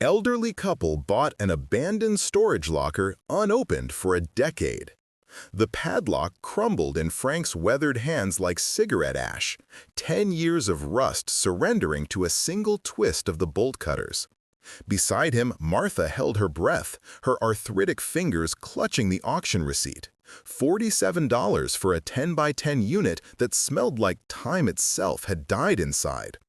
Elderly couple bought an abandoned storage locker unopened for a decade. The padlock crumbled in Frank's weathered hands like cigarette ash, 10 years of rust surrendering to a single twist of the bolt cutters. Beside him, Martha held her breath, her arthritic fingers clutching the auction receipt. $47 for a 10 by 10 unit that smelled like time itself had died inside.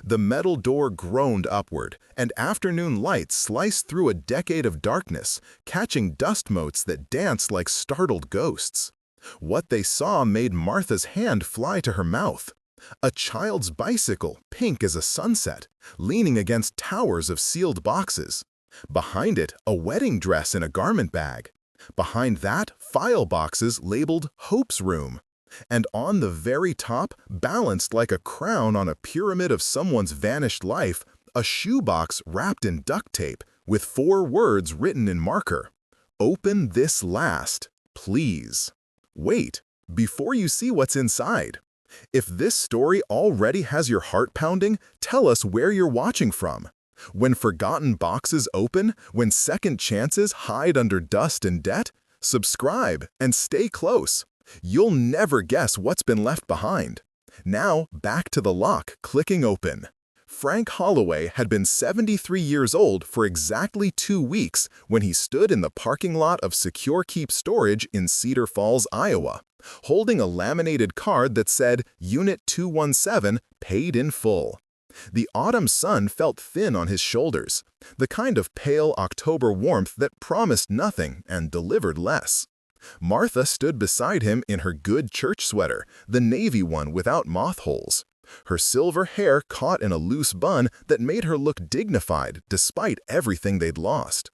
The metal door groaned upward, and afternoon light sliced through a decade of darkness, catching dust motes that danced like startled ghosts. What they saw made Martha's hand fly to her mouth. A child's bicycle, pink as a sunset, leaning against towers of sealed boxes. Behind it, a wedding dress in a garment bag. Behind that, file boxes labeled Hope's Room. And on the very top, balanced like a crown on a pyramid of someone's vanished life, a shoebox wrapped in duct tape with 4 words written in marker. "Open this last, please." Wait, before you see what's inside. If this story already has your heart pounding, tell us where you're watching from. When forgotten boxes open, when second chances hide under dust and debt, subscribe and stay close. You'll never guess what's been left behind. Now, back to the lock clicking open. Frank Holloway had been 73 years old for exactly 2 weeks when he stood in the parking lot of Secure Keep Storage in Cedar Falls, Iowa, holding a laminated card that said Unit 217 paid in full. The autumn sun felt thin on his shoulders, the kind of pale October warmth that promised nothing and delivered less. Martha stood beside him in her good church sweater, the navy one without moth holes. Her silver hair caught in a loose bun that made her look dignified despite everything they'd lost.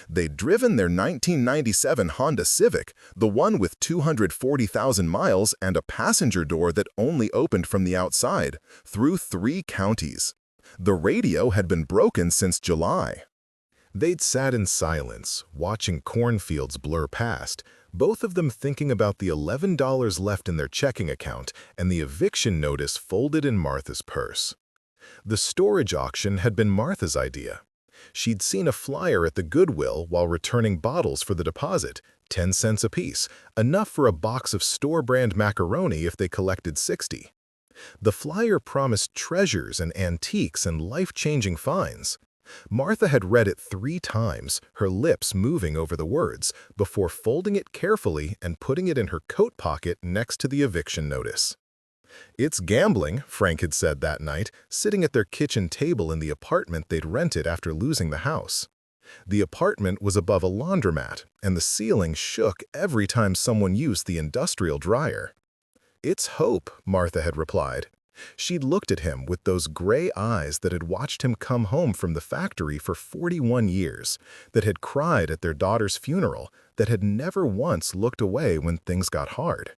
They'd driven their 1997 Honda Civic, the one with 240,000 miles and a passenger door that only opened from the outside, through 3 counties. The radio had been broken since July. They'd sat in silence, watching cornfields blur past, both of them thinking about the $11 left in their checking account and the eviction notice folded in Martha's purse. The storage auction had been Martha's idea. She'd seen a flyer at the Goodwill while returning bottles for the deposit, 10 cents apiece, enough for a box of store-brand macaroni if they collected 60. The flyer promised treasures and antiques and life-changing finds. Martha had read it 3 times, her lips moving over the words, before folding it carefully and putting it in her coat pocket next to the eviction notice. "It's gambling," Frank had said that night, sitting at their kitchen table in the apartment they'd rented after losing the house. The apartment was above a laundromat, and the ceiling shook every time someone used the industrial dryer. "It's hope," Martha had replied. She'd looked at him with those gray eyes that had watched him come home from the factory for 41 years, that had cried at their daughter's funeral, that had never once looked away when things got hard.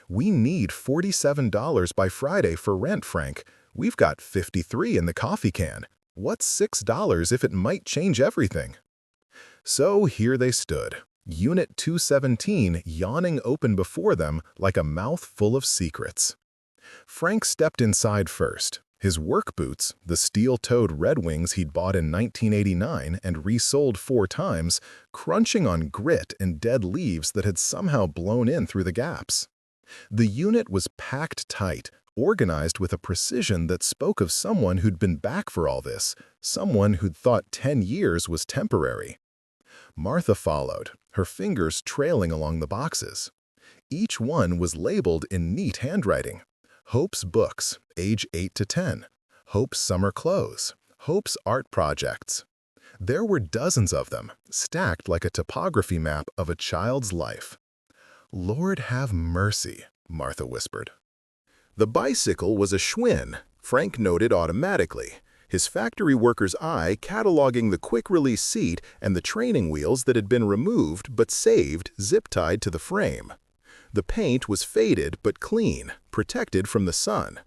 "We need $47 by Friday for rent, Frank. We've got 53 in the coffee can. What's $6 if it might change everything?" So here they stood, Unit 217 yawning open before them like a mouth full of secrets. Frank stepped inside first. His work boots, the steel-toed Red Wings he'd bought in 1989 and resold 4 times, crunching on grit and dead leaves that had somehow blown in through the gaps. The unit was packed tight, organized with a precision that spoke of someone who'd been back for all this, someone who'd thought 10 years was temporary. Martha followed, her fingers trailing along the boxes. Each one was labeled in neat handwriting. Hope's Books, age 8 to 10. Hope's Summer Clothes. Hope's Art Projects. There were dozens of them, stacked like a topography map of a child's life. "Lord have mercy," Martha whispered. The bicycle was a Schwinn, Frank noted automatically, his factory worker's eye cataloging the quick-release seat and the training wheels that had been removed but saved, zip-tied to the frame. The paint was faded but clean, protected from the sun.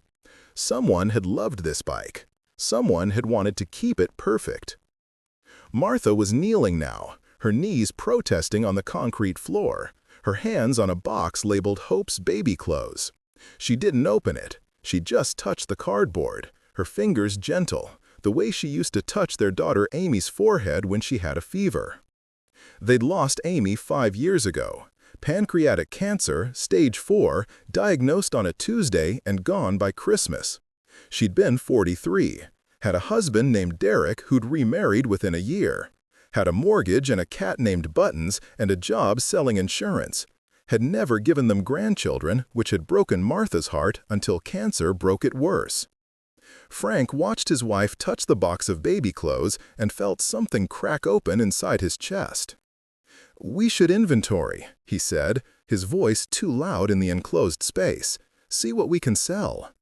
Someone had loved this bike. Someone had wanted to keep it perfect. Martha was kneeling now, her knees protesting on the concrete floor, her hands on a box labeled Hope's Baby Clothes. She didn't open it. She just touched the cardboard, her fingers gentle, the way she used to touch their daughter Amy's forehead when she had a fever. They'd lost Amy 5 years ago. Pancreatic cancer, stage 4, diagnosed on a Tuesday and gone by Christmas. She'd been 43, had a husband named Derek who'd remarried within a year, had a mortgage and a cat named Buttons and a job selling insurance, had never given them grandchildren, which had broken Martha's heart until cancer broke it worse. Frank watched his wife touch the box of baby clothes and felt something crack open inside his chest. "We should inventory," he said, his voice too loud in the enclosed space. "See what we can sell."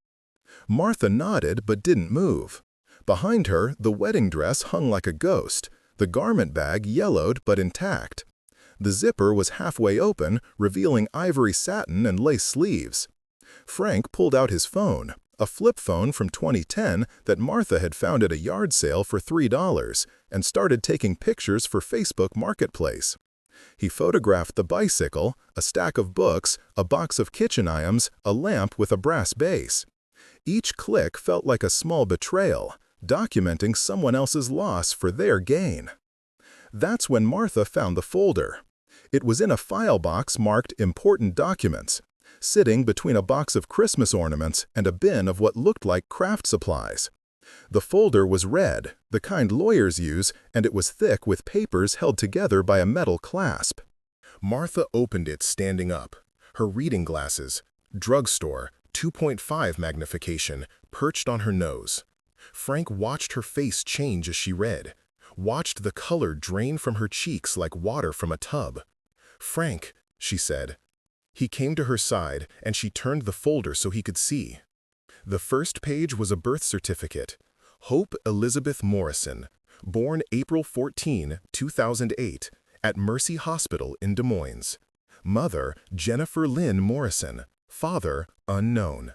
Martha nodded but didn't move. Behind her, the wedding dress hung like a ghost, the garment bag yellowed but intact. The zipper was halfway open, revealing ivory satin and lace sleeves. Frank pulled out his phone, a flip phone from 2010 that Martha had found at a yard sale for $3, and started taking pictures for Facebook Marketplace. He photographed the bicycle, a stack of books, a box of kitchen items, a lamp with a brass base. Each click felt like a small betrayal, documenting someone else's loss for their gain. That's when Martha found the folder. It was in a file box marked Important Documents, sitting between a box of Christmas ornaments and a bin of what looked like craft supplies. The folder was red, the kind lawyers use, and it was thick with papers held together by a metal clasp. Martha opened it standing up, her reading glasses, drugstore, 2.5 magnification, perched on her nose. Frank watched her face change as she read, watched the color drain from her cheeks like water from a tub. "Frank," she said. He came to her side, and she turned the folder so he could see. The first page was a birth certificate. Hope Elizabeth Morrison, born April 14, 2008, at Mercy Hospital in Des Moines. Mother, Jennifer Lynn Morrison. Father, unknown.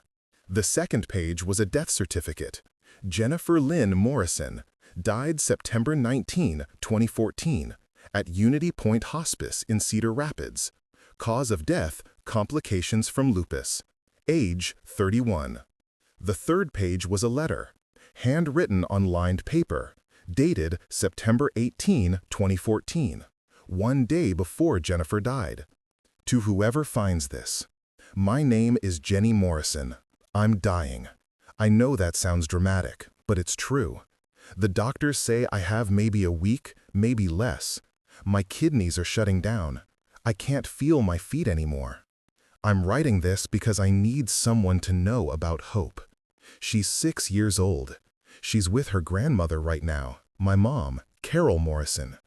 The second page was a death certificate. Jennifer Lynn Morrison, died September 19, 2014, at Unity Point Hospice in Cedar Rapids. Cause of death, complications from lupus. Age, 31. The third page was a letter, handwritten on lined paper, dated September 18, 2014, 1 day before Jennifer died. To whoever finds this, my name is Jenny Morrison. I'm dying. I know that sounds dramatic, but it's true. The doctors say I have maybe a week, maybe less. My kidneys are shutting down. I can't feel my feet anymore. I'm writing this because I need someone to know about Hope. She's 6 years old. She's with her grandmother right now, my mom, Carol Morrison.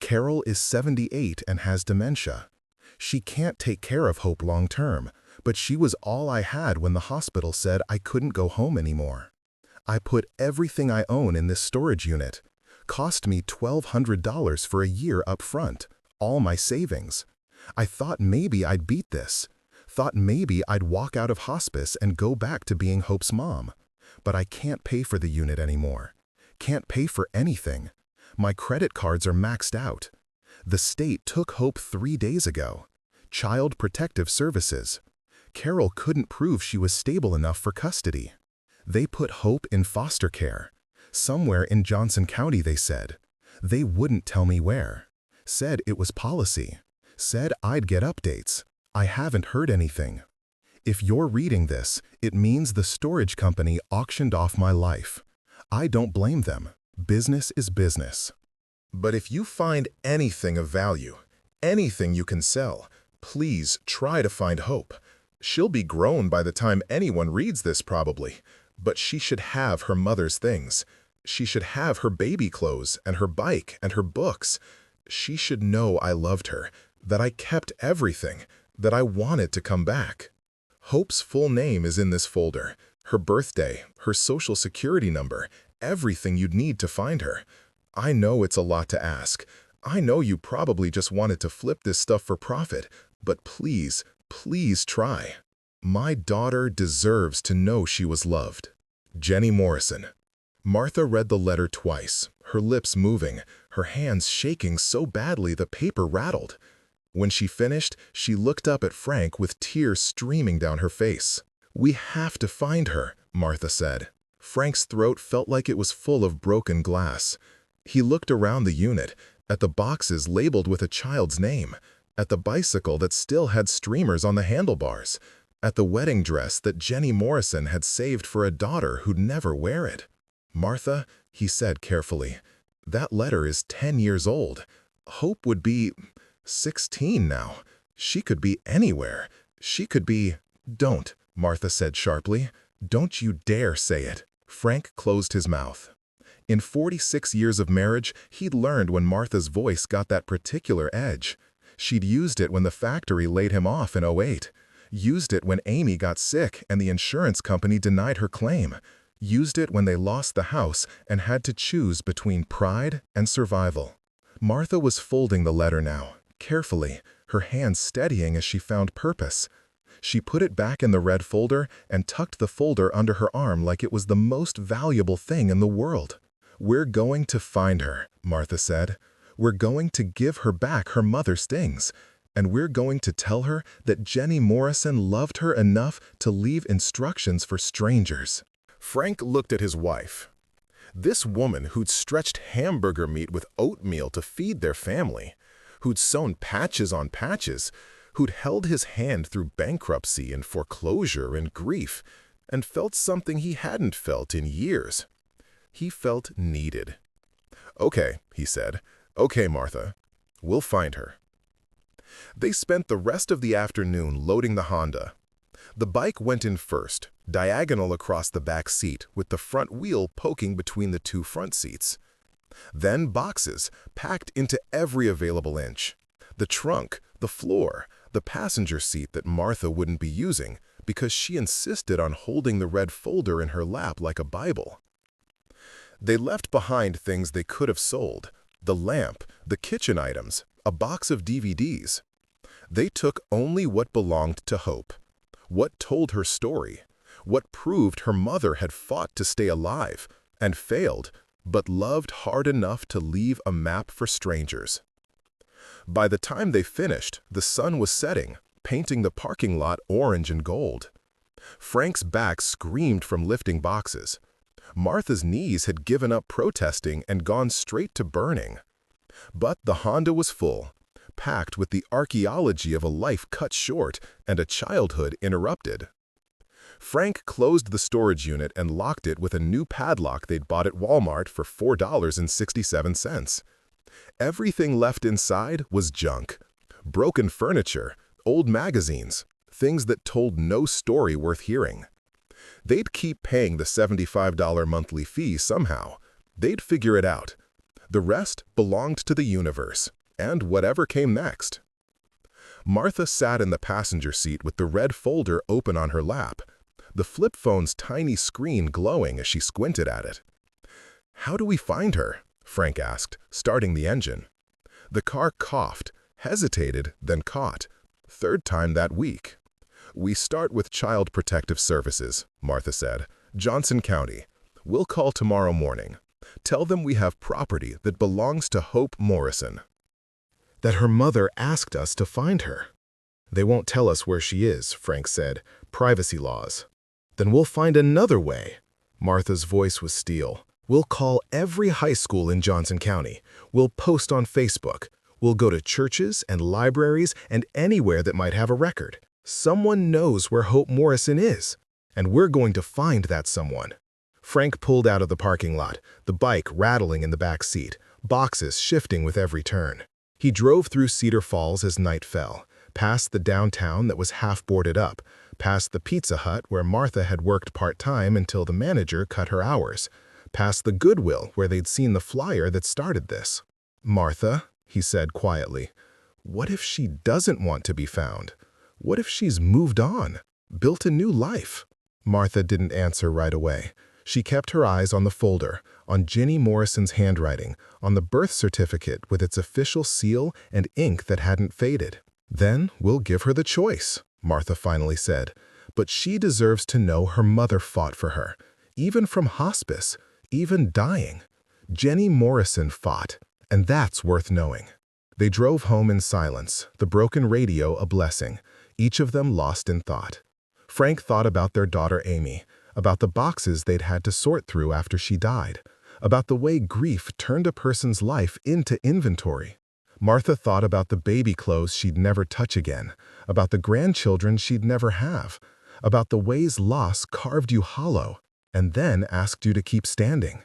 Carol is 78 and has dementia. She can't take care of Hope long term, but she was all I had when the hospital said I couldn't go home anymore. I put everything I own in this storage unit. Cost me $1,200 for a year up front, all my savings. I thought maybe I'd beat this. Thought maybe I'd walk out of hospice and go back to being Hope's mom. But I can't pay for the unit anymore. Can't pay for anything. My credit cards are maxed out. The state took Hope 3 days ago. Child Protective Services. Carol couldn't prove she was stable enough for custody. They put Hope in foster care. Somewhere in Johnson County, they said. They wouldn't tell me where. Said it was policy. Said I'd get updates. I haven't heard anything. If you're reading this, it means the storage company auctioned off my life. I don't blame them. Business is business. But if you find anything of value, anything you can sell, please try to find Hope. She'll be grown by the time anyone reads this probably, but she should have her mother's things. She should have her baby clothes and her bike and her books. She should know I loved her, that I kept everything, that I wanted to come back. Hope's full name is in this folder, her birthday, her social security number, everything you'd need to find her. I know it's a lot to ask. I know you probably just wanted to flip this stuff for profit, but please, please try. My daughter deserves to know she was loved. Jenny Morrison. Martha read the letter twice, her lips moving, her hands shaking so badly the paper rattled. When she finished, she looked up at Frank with tears streaming down her face. "We have to find her," Martha said. Frank's throat felt like it was full of broken glass. He looked around the unit, at the boxes labeled with a child's name, at the bicycle that still had streamers on the handlebars, at the wedding dress that Jenny Morrison had saved for a daughter who'd never wear it. "Martha," he said carefully, "that letter is 10 years old. Hope would be 16 now. She could be anywhere. She could be—" "Don't," Martha said sharply. "Don't you dare say it." Frank closed his mouth. In 46 years of marriage, he'd learned when Martha's voice got that particular edge. She'd used it when the factory laid him off in '08. Used it when Amy got sick and the insurance company denied her claim. Used it when they lost the house and had to choose between pride and survival. Martha was folding the letter now, carefully, her hands steadying as she found purpose. She put it back in the red folder and tucked the folder under her arm like it was the most valuable thing in the world. "We're going to find her," Martha said. "We're going to give her back her mother's things. And we're going to tell her that Jenny Morrison loved her enough to leave instructions for strangers." Frank looked at his wife. This woman who'd stretched hamburger meat with oatmeal to feed their family, who'd sewn patches on patches, who'd held his hand through bankruptcy and foreclosure and grief, and felt something he hadn't felt in years. He felt needed. "Okay," he said. "Okay, Martha. We'll find her." They spent the rest of the afternoon loading the Honda. The bike went in first, diagonal across the back seat, with the front wheel poking between the two front seats. Then boxes, packed into every available inch. The trunk, the floor, the passenger seat that Martha wouldn't be using because she insisted on holding the red folder in her lap like a Bible. They left behind things they could have sold: the lamp, the kitchen items, a box of DVDs. They took only what belonged to Hope, what told her story, what proved her mother had fought to stay alive and failed, but loved hard enough to leave a map for strangers. By the time they finished, the sun was setting, painting the parking lot orange and gold. Frank's back screamed from lifting boxes. Martha's knees had given up protesting and gone straight to burning. But the Honda was full, packed with the archaeology of a life cut short and a childhood interrupted. Frank closed the storage unit and locked it with a new padlock they'd bought at Walmart for $4.67. Everything left inside was junk: broken furniture, old magazines, things that told no story worth hearing. They'd keep paying the $75 monthly fee somehow. They'd figure it out. The rest belonged to the universe, and whatever came next. Martha sat in the passenger seat with the red folder open on her lap, the flip phone's tiny screen glowing as she squinted at it. "How do we find her?" Frank asked, starting the engine. The car coughed, hesitated, then caught. Third time that week. "We start with Child Protective Services," Martha said. "Johnson County. We'll call tomorrow morning. Tell them we have property that belongs to Hope Morrison. That her mother asked us to find her." "They won't tell us where she is," Frank said. "Privacy laws." "Then we'll find another way." Martha's voice was steel. "We'll call every high school in Johnson County. We'll post on Facebook. We'll go to churches and libraries and anywhere that might have a record. Someone knows where Hope Morrison is, and we're going to find that someone." Frank pulled out of the parking lot, the bike rattling in the back seat, boxes shifting with every turn. He drove through Cedar Falls as night fell, past the downtown that was half boarded up, past the Pizza Hut where Martha had worked part-time until the manager cut her hours, past the Goodwill where they'd seen the flyer that started this. "Martha," he said quietly, "what if she doesn't want to be found? What if she's moved on, built a new life?" Martha didn't answer right away. She kept her eyes on the folder, on Jenny Morrison's handwriting, on the birth certificate with its official seal and ink that hadn't faded. "Then we'll give her the choice," Martha finally said. "But she deserves to know her mother fought for her, even from hospice, even dying. Jenny Morrison fought, and that's worth knowing." They drove home in silence, the broken radio a blessing, each of them lost in thought. Frank thought about their daughter Amy, about the boxes they'd had to sort through after she died, about the way grief turned a person's life into inventory. Martha thought about the baby clothes she'd never touch again, about the grandchildren she'd never have, about the ways loss carved you hollow, and then asked you to keep standing.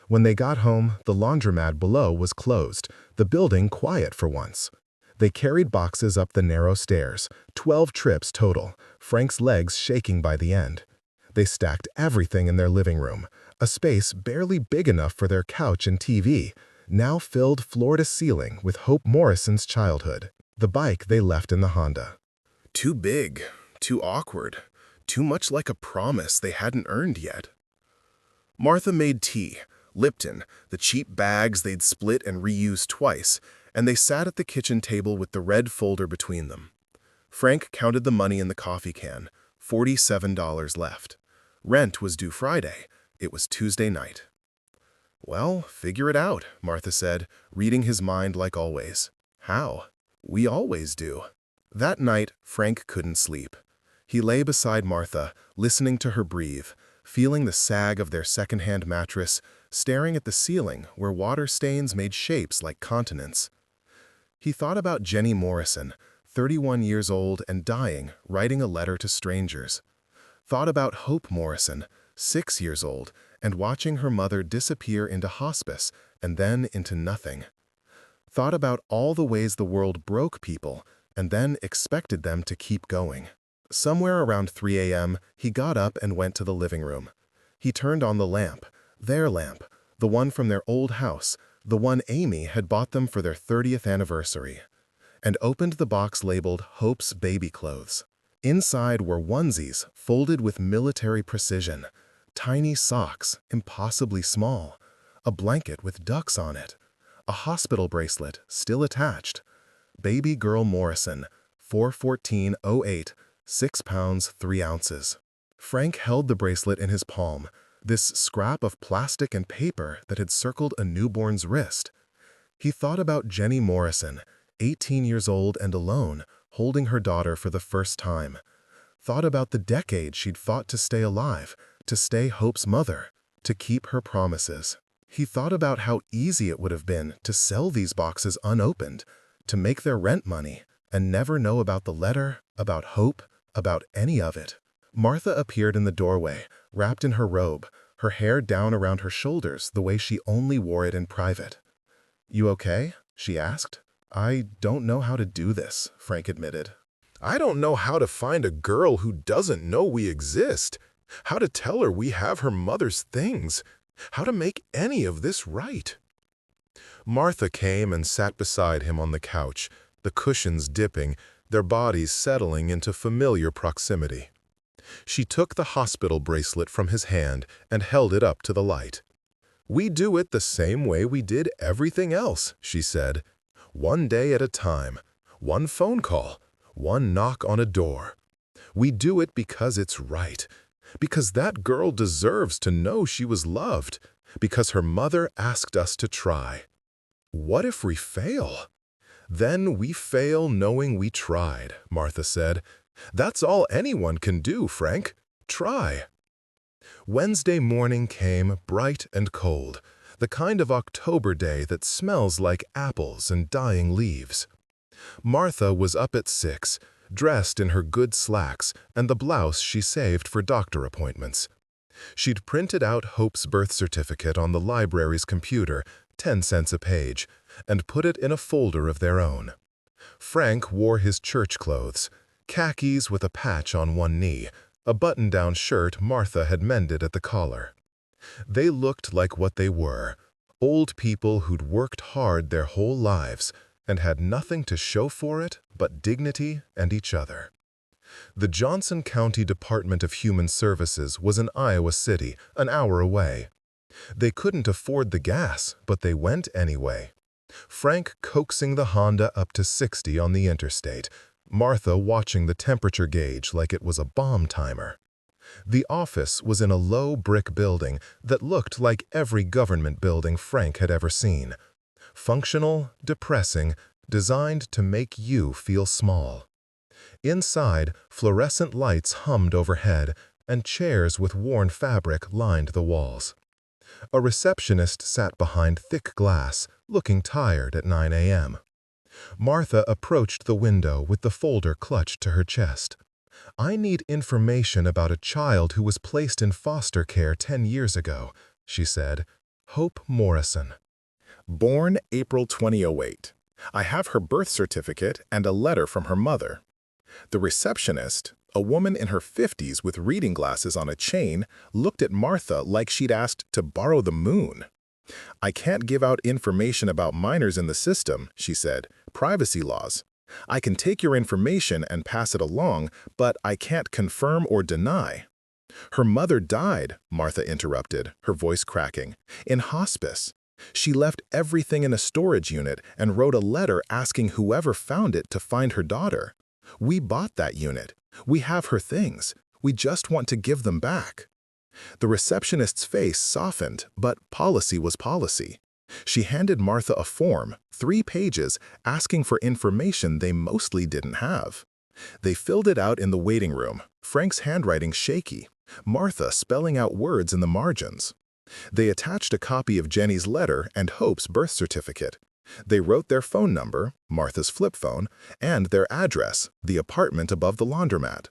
When they got home, the laundromat below was closed, the building quiet for once. They carried boxes up the narrow stairs, 12 trips total, Frank's legs shaking by the end. They stacked everything in their living room, a space barely big enough for their couch and TV, now filled floor to ceiling with Hope Morrison's childhood. The bike they left in the Honda. Too big, too awkward, too much like a promise they hadn't earned yet. Martha made tea, Lipton, the cheap bags they'd split and reused twice, and they sat at the kitchen table with the red folder between them. Frank counted the money in the coffee can, $47 left. Rent was due Friday. It was Tuesday night. Well, figure it out, Martha said, reading his mind like always. How? We always do. That night, Frank couldn't sleep. He lay beside Martha, listening to her breathe, feeling the sag of their second-hand mattress, staring at the ceiling where water stains made shapes like continents. He thought about Jenny Morrison, 31 years old and dying, writing a letter to strangers. Thought about Hope Morrison, 6 years old, and watching her mother disappear into hospice and then into nothing. Thought about all the ways the world broke people and then expected them to keep going. Somewhere around 3 a.m., he got up and went to the living room. He turned on the lamp, their lamp, the one from their old house, the one Amy had bought them for their 30th anniversary, and opened the box labeled Hope's Baby Clothes. Inside were onesies folded with military precision, tiny socks, impossibly small, a blanket with ducks on it, a hospital bracelet still attached. Baby Girl Morrison, 4/14/08, 6 pounds 3 ounces. Frank held the bracelet in his palm, this scrap of plastic and paper that had circled a newborn's wrist. He thought about Jenny Morrison, 18 years old and alone, holding her daughter for the first time. Thought about the decade she'd fought to stay alive, to stay Hope's mother, to keep her promises. He thought about how easy it would have been to sell these boxes unopened, to make their rent money, and never know about the letter, about Hope, about any of it. Martha appeared in the doorway, wrapped in her robe, her hair down around her shoulders the way she only wore it in private. "You okay?" she asked. "I don't know how to do this," Frank admitted. "I don't know how to find a girl who doesn't know we exist, how to tell her we have her mother's things, how to make any of this right." Martha came and sat beside him on the couch, the cushions dipping, their bodies settling into familiar proximity. She took the hospital bracelet from his hand and held it up to the light. "We do it the same way we did everything else," she said. "One day at a time, one phone call, one knock on a door. We do it because it's right, because that girl deserves to know she was loved, because her mother asked us to try. What if we fail?" "Then we fail knowing we tried," Martha said. "That's all anyone can do, Frank. Try." Wednesday morning came bright and cold, the kind of October day that smells like apples and dying leaves. Martha was up at 6, dressed in her good slacks and the blouse she saved for doctor appointments. She'd printed out Hope's birth certificate on the library's computer, 10 cents a page, and put it in a folder of their own. Frank wore his church clothes, khakis with a patch on one knee, a button-down shirt Martha had mended at the collar. They looked like what they were, old people who'd worked hard their whole lives and had nothing to show for it but dignity and each other. The Johnson County Department of Human Services was in Iowa City, an hour away. They couldn't afford the gas, but they went anyway. Frank coaxing the Honda up to 60 on the interstate, Martha watching the temperature gauge like it was a bomb timer. The office was in a low brick building that looked like every government building Frank had ever seen. Functional, depressing, designed to make you feel small. Inside, fluorescent lights hummed overhead, and chairs with worn fabric lined the walls. A receptionist sat behind thick glass, looking tired at 9 a.m. Martha approached the window with the folder clutched to her chest. "I need information about a child who was placed in foster care 10 years ago," she said. "Hope Morrison." Born April 2008. I have her birth certificate and a letter from her mother. The receptionist, a woman in her 50s with reading glasses on a chain, looked at Martha like she'd asked to borrow the moon. "I can't give out information about minors in the system," she said. "Privacy laws. I can take your information and pass it along, but I can't confirm or deny." "Her mother died," Martha interrupted, her voice cracking, "in hospice. She left everything in a storage unit and wrote a letter asking whoever found it to find her daughter. We bought that unit. We have her things. We just want to give them back." The receptionist's face softened, but policy was policy. She handed Martha a form, 3 pages, asking for information they mostly didn't have. They filled it out in the waiting room, Frank's handwriting shaky, Martha spelling out words in the margins. They attached a copy of Jenny's letter and Hope's birth certificate. They wrote their phone number, Martha's flip phone, and their address, the apartment above the laundromat.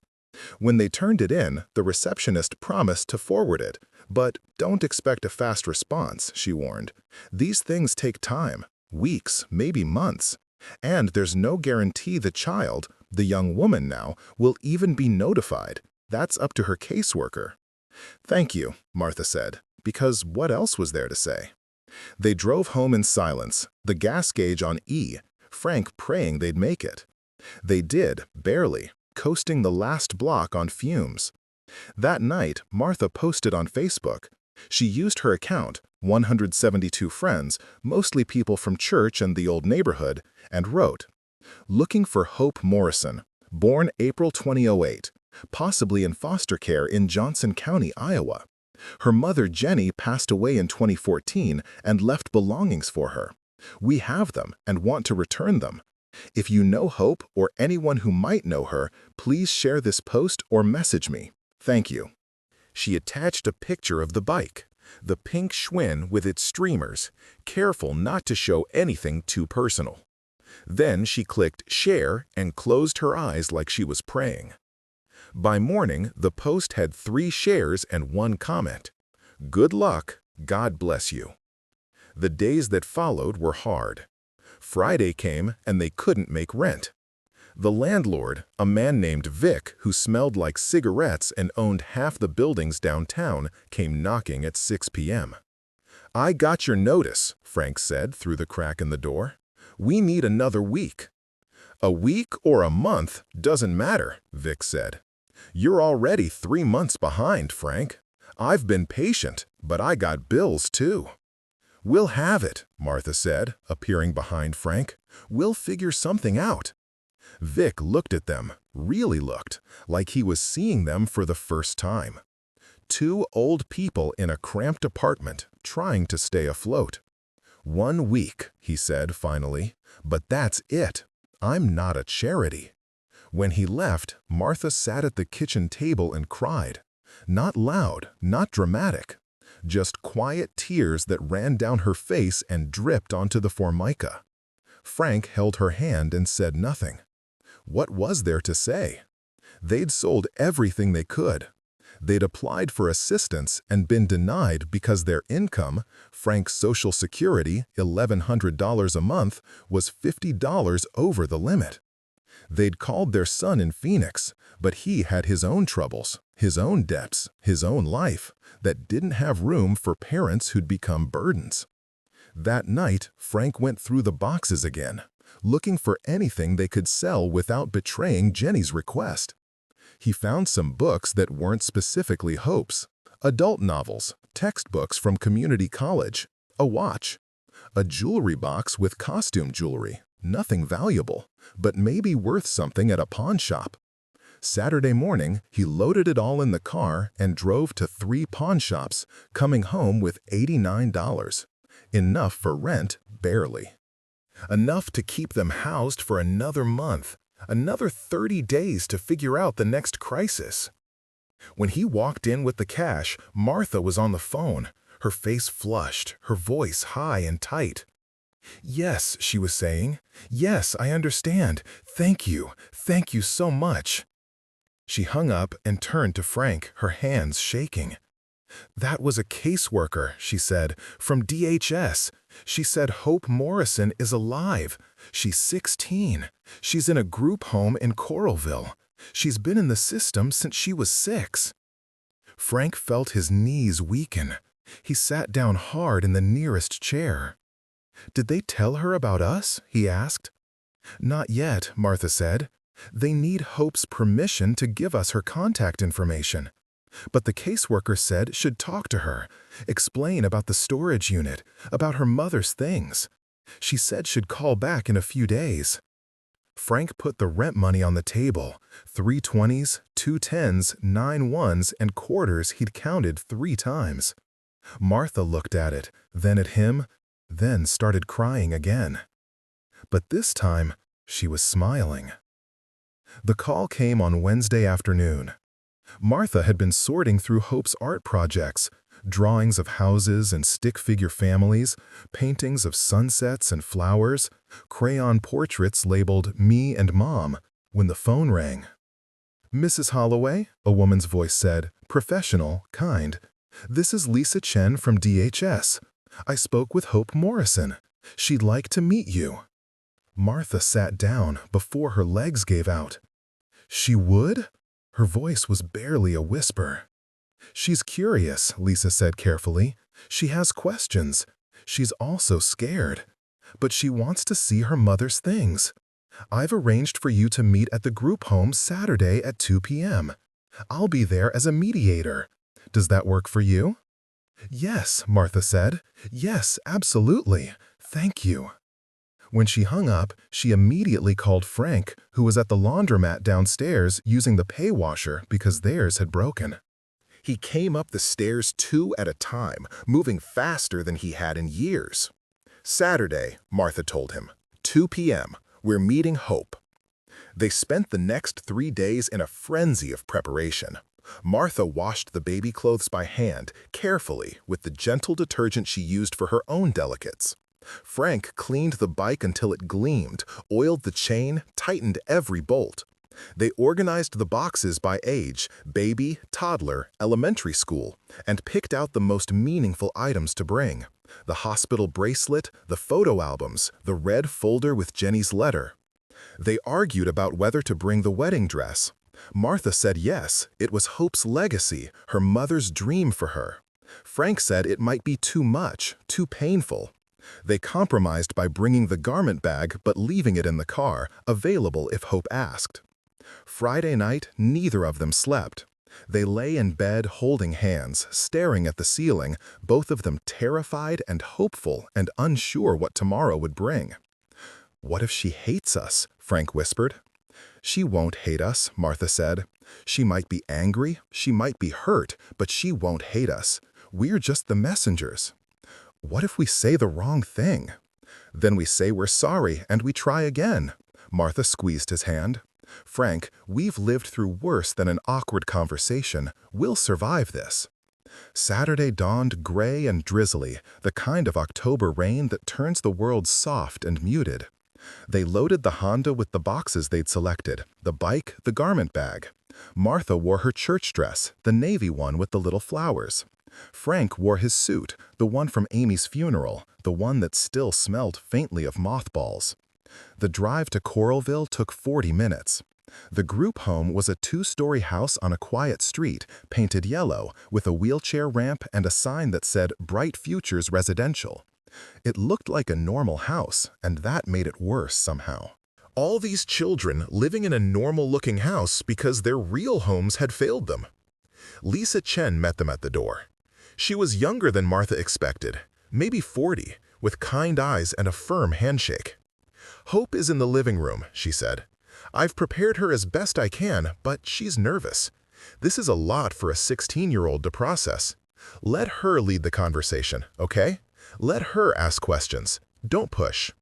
When they turned it in, the receptionist promised to forward it. "But don't expect a fast response," she warned. "These things take time, weeks, maybe months. And there's no guarantee the child, the young woman now, will even be notified. That's up to her caseworker." "Thank you," Martha said, because what else was there to say? They drove home in silence, the gas gauge on E, Frank praying they'd make it. They did, barely, coasting the last block on fumes. That night, Martha posted on Facebook. She used her account, 172 friends, mostly people from church and the old neighborhood, and wrote, "Looking for Hope Morrison, born April 2008, possibly in foster care in Johnson County, Iowa. Her mother Jenny passed away in 2014 and left belongings for her. We have them and want to return them. If you know Hope or anyone who might know her, please share this post or message me. Thank you." She attached a picture of the bike, the pink Schwinn with its streamers, careful not to show anything too personal. Then she clicked share and closed her eyes like she was praying. By morning, the post had 3 shares and 1 comment. "Good luck. God bless you." The days that followed were hard. Friday came and they couldn't make rent. The landlord, a man named Vic who smelled like cigarettes and owned half the buildings downtown, came knocking at 6 p.m. "I got your notice," Frank said through the crack in the door. "We need another week." "A week or a month doesn't matter," Vic said. "You're already 3 months behind, Frank. I've been patient, but I got bills too." "We'll have it," Martha said, appearing behind Frank. "We'll figure something out." Vic looked at them, really looked, like he was seeing them for the first time. 2 old people in a cramped apartment, trying to stay afloat. "1 week," he said finally, "but that's it. I'm not a charity." When he left, Martha sat at the kitchen table and cried. Not loud, not dramatic. Just quiet tears that ran down her face and dripped onto the formica. Frank held her hand and said nothing. What was there to say? They'd sold everything they could. They'd applied for assistance and been denied because their income, Frank's Social Security, $1,100 a month, was $50 over the limit. They'd called their son in Phoenix, but he had his own troubles, his own debts, his own life, that didn't have room for parents who'd become burdens. That night, Frank went through the boxes again, looking for anything they could sell without betraying Jenny's request. He found some books that weren't specifically Hope's, adult novels, textbooks from community college, a watch, a jewelry box with costume jewelry, nothing valuable, but maybe worth something at a pawn shop. Saturday morning, he loaded it all in the car and drove to 3 pawn shops, coming home with $89. Enough for rent, barely. Enough to keep them housed for another month, another 30 days to figure out the next crisis. When he walked in with the cash, Martha was on the phone, her face flushed, her voice high and tight. "Yes," she was saying. "Yes, I understand. Thank you. Thank you so much." She hung up and turned to Frank, her hands shaking. "That was a caseworker," she said, "from DHS. She said Hope Morrison is alive. She's 16. She's in a group home in Coralville. She's been in the system since she was 6. Frank felt his knees weaken. He sat down hard in the nearest chair. "Did they tell her about us?" he asked. "Not yet," Martha said. "They need Hope's permission to give us her contact information. But the caseworker said should talk to her, explain about the storage unit, about her mother's things. She said should call back in a few days." Frank put the rent money on the table, 3 20s, 2 10s, 9 1s, and quarters he'd counted 3 times. Martha looked at it, then at him, then started crying again. But this time, she was smiling. The call came on Wednesday afternoon. Martha had been sorting through Hope's art projects, drawings of houses and stick-figure families, paintings of sunsets and flowers, crayon portraits labeled "Me and Mom," when the phone rang. "Mrs. Holloway," a woman's voice said, professional, kind. "This is Lisa Chen from DHS. I spoke with Hope Morrison. She'd like to meet you." Martha sat down before her legs gave out. "She would?" Her voice was barely a whisper. "She's curious," Lisa said carefully. "She has questions. She's also scared. But she wants to see her mother's things. I've arranged for you to meet at the group home Saturday at 2 p.m. I'll be there as a mediator. Does that work for you?" "Yes," Martha said. "Yes, absolutely. Thank you." When she hung up, she immediately called Frank, who was at the laundromat downstairs using the pay washer because theirs had broken. He came up the stairs 2 at a time, moving faster than he had in years. "Saturday," Martha told him, 2 p.m., "we're meeting Hope." They spent the next 3 days in a frenzy of preparation. Martha washed the baby clothes by hand, carefully, with the gentle detergent she used for her own delicates. Frank cleaned the bike until it gleamed, oiled the chain, tightened every bolt. They organized the boxes by age, baby, toddler, elementary school, and picked out the most meaningful items to bring. The hospital bracelet, the photo albums, the red folder with Jenny's letter. They argued about whether to bring the wedding dress. Martha said yes, it was Hope's legacy, her mother's dream for her. Frank said it might be too much, too painful. They compromised by bringing the garment bag but leaving it in the car, available if Hope asked. Friday night, neither of them slept. They lay in bed holding hands, staring at the ceiling, both of them terrified and hopeful and unsure what tomorrow would bring. "What if she hates us?" Frank whispered. "She won't hate us," Martha said. "She might be angry, she might be hurt, but she won't hate us. We're just the messengers." "What if we say the wrong thing?" "Then we say we're sorry and we try again." Martha squeezed his hand. "Frank, we've lived through worse than an awkward conversation. We'll survive this." Saturday dawned gray and drizzly, the kind of October rain that turns the world soft and muted. They loaded the Honda with the boxes they'd selected, the bike, the garment bag. Martha wore her church dress, the navy one with the little flowers. Frank wore his suit, the one from Amy's funeral, the one that still smelled faintly of mothballs. The drive to Coralville took 40 minutes. The group home was a 2-story house on a quiet street, painted yellow, with a wheelchair ramp and a sign that said Bright Futures Residential. It looked like a normal house, and that made it worse somehow. All these children living in a normal-looking house because their real homes had failed them. Lisa Chen met them at the door. She was younger than Martha expected, maybe 40, with kind eyes and a firm handshake. "Hope is in the living room," she said. "I've prepared her as best I can, but she's nervous. This is a lot for a 16-year-old to process. Let her lead the conversation, okay? Let her ask questions. Don't push."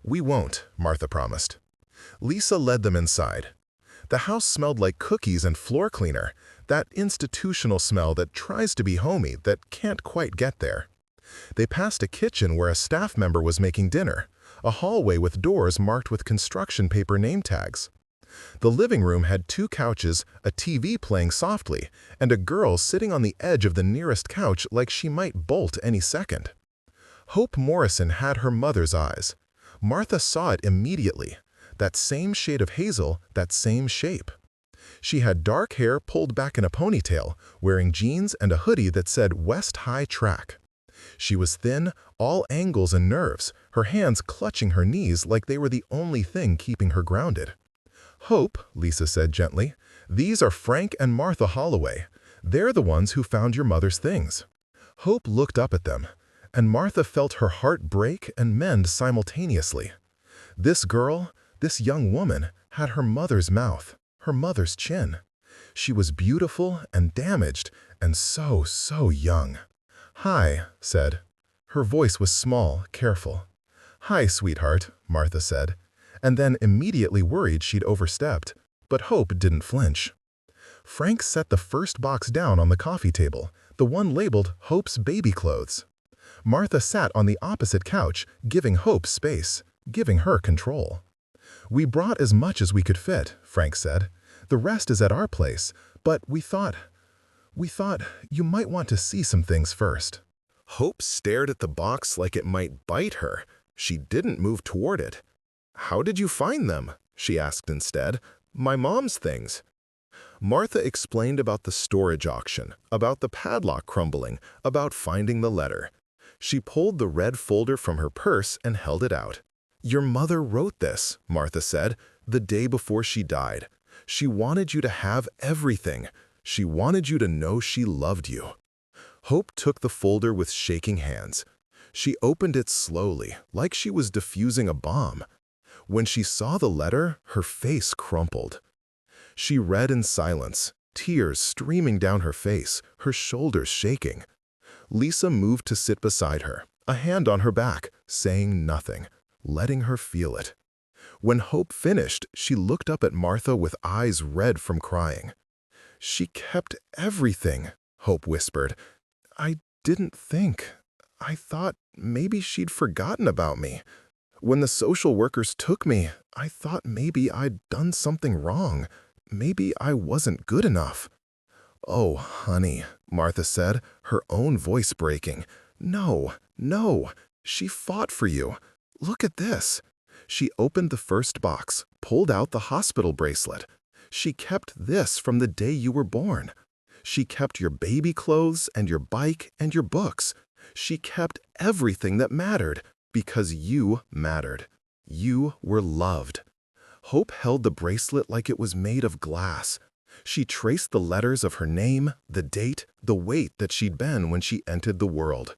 "We won't," Martha promised. Lisa led them inside. The house smelled like cookies and floor cleaner. That institutional smell that tries to be homey that can't quite get there. They passed a kitchen where a staff member was making dinner, a hallway with doors marked with construction paper name tags. The living room had 2 couches, a TV playing softly, and a girl sitting on the edge of the nearest couch like she might bolt any second. Hope Morrison had her mother's eyes. Martha saw it immediately. That same shade of hazel, that same shape. She had dark hair pulled back in a ponytail, wearing jeans and a hoodie that said West High Track. She was thin, all angles and nerves, her hands clutching her knees like they were the only thing keeping her grounded. "Hope," Lisa said gently, "these are Frank and Martha Holloway. They're the ones who found your mother's things." Hope looked up at them, and Martha felt her heart break and mend simultaneously. This girl, this young woman, had her mother's mouth, her mother's chin. She was beautiful and damaged and so young. "Hi," said. Her voice was small, careful. "Hi, sweetheart," Martha said, and then immediately worried she'd overstepped, but Hope didn't flinch. Frank set the first box down on the coffee table, the one labeled Hope's baby clothes. Martha sat on the opposite couch, giving Hope space, giving her control. "We brought as much as we could fit," Frank said. "The rest is at our place, but we thought you might want to see some things first." Hope stared at the box like it might bite her. She didn't move toward it. "How did you find them?" she asked instead. "My mom's things." Martha explained about the storage auction, about the padlock crumbling, about finding the letter. She pulled the red folder from her purse and held it out. "Your mother wrote this," Martha said, "the day before she died. She wanted you to have everything. She wanted you to know she loved you." Hope took the folder with shaking hands. She opened it slowly, like she was defusing a bomb. When she saw the letter, her face crumpled. She read in silence, tears streaming down her face, her shoulders shaking. Lisa moved to sit beside her, a hand on her back, saying nothing, letting her feel it. When Hope finished, she looked up at Martha with eyes red from crying. "She kept everything," Hope whispered. "I didn't think. I thought maybe she'd forgotten about me. When the social workers took me, I thought maybe I'd done something wrong. Maybe I wasn't good enough." "Oh, honey," Martha said, her own voice breaking. "No, no. She fought for you. Look at this." She opened the first box, pulled out the hospital bracelet. "She kept this from the day you were born. She kept your baby clothes and your bike and your books. She kept everything that mattered because you mattered. You were loved." Hope held the bracelet like it was made of glass. She traced the letters of her name, the date, the weight that she'd been when she entered the world.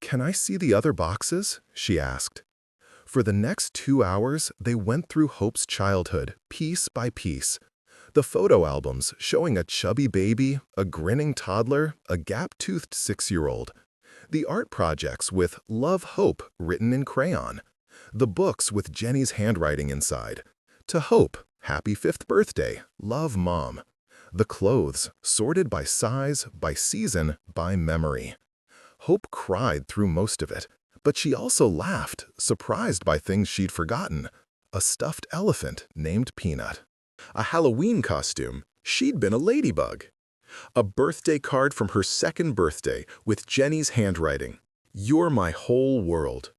"Can I see the other boxes?" she asked. For the next 2 hours, they went through Hope's childhood, piece by piece. The photo albums showing a chubby baby, a grinning toddler, a gap-toothed 6-year-old. The art projects with "Love Hope" written in crayon. The books with Jenny's handwriting inside. To Hope, "Happy 5th birthday, love Mom." The clothes, sorted by size, by season, by memory. Hope cried through most of it, but she also laughed, surprised by things she'd forgotten. A stuffed elephant named Peanut. A Halloween costume, she'd been a ladybug. A birthday card from her 2nd birthday with Jenny's handwriting. "You're my whole world."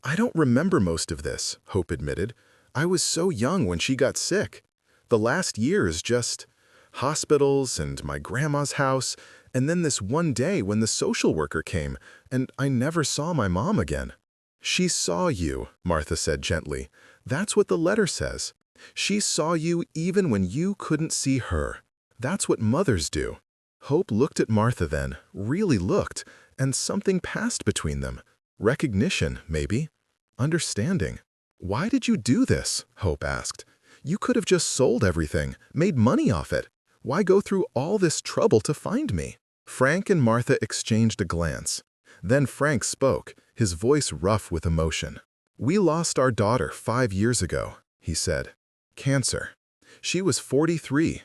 "I don't remember most of this," Hope admitted. "I was so young when she got sick. The last years just hospitals and my grandma's house, and then this one day when the social worker came, and I never saw my mom again." "She saw you," Martha said gently. "That's what the letter says. She saw you even when you couldn't see her. That's what mothers do." Hope looked at Martha then, really looked, and something passed between them. Recognition, maybe. Understanding. "Why did you do this?" Hope asked. "You could have just sold everything, made money off it. Why go through all this trouble to find me?" Frank and Martha exchanged a glance. Then Frank spoke, his voice rough with emotion. "We lost our daughter 5 years ago," he said. "Cancer. She was 43.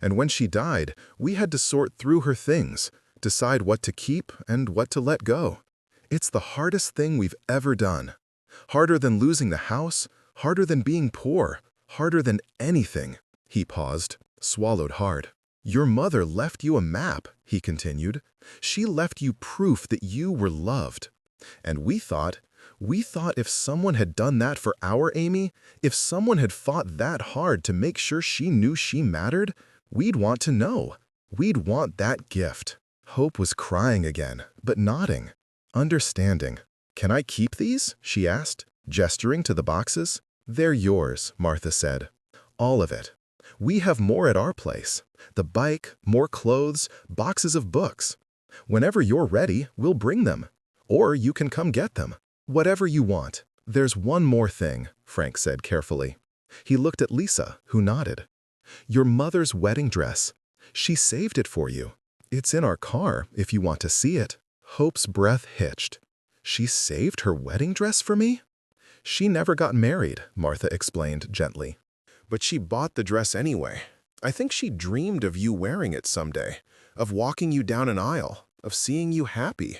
And when she died, we had to sort through her things, decide what to keep and what to let go. It's the hardest thing we've ever done. Harder than losing the house, harder than being poor, harder than anything." He paused, swallowed hard. "Your mother left you a map," he continued. "She left you proof that you were loved. And we thought if someone had done that for our Amy, if someone had fought that hard to make sure she knew she mattered, we'd want to know. We'd want that gift." Hope was crying again, but nodding, understanding. "Can I keep these?" she asked, gesturing to the boxes. "They're yours," Martha said. "All of it. We have more at our place. The bike, more clothes, boxes of books. Whenever you're ready, we'll bring them. Or you can come get them. Whatever you want." "There's one more thing," Frank said carefully. He looked at Lisa, who nodded. "Your mother's wedding dress. She saved it for you. It's in our car if you want to see it." Hope's breath hitched. "She saved her wedding dress for me?" "She never got married," Martha explained gently. "But she bought the dress anyway. I think she dreamed of you wearing it someday, of walking you down an aisle, of seeing you happy."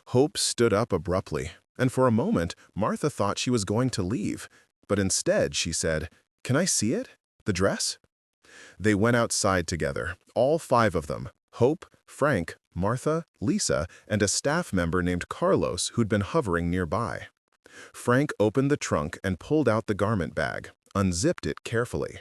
Hope stood up abruptly, and for a moment Martha thought she was going to leave, but instead she said, "Can I see it? The dress?" They went outside together, all 5 of them: Hope, Frank, Martha, Lisa, and a staff member named Carlos who'd been hovering nearby. Frank opened the trunk and pulled out the garment bag, unzipped it carefully.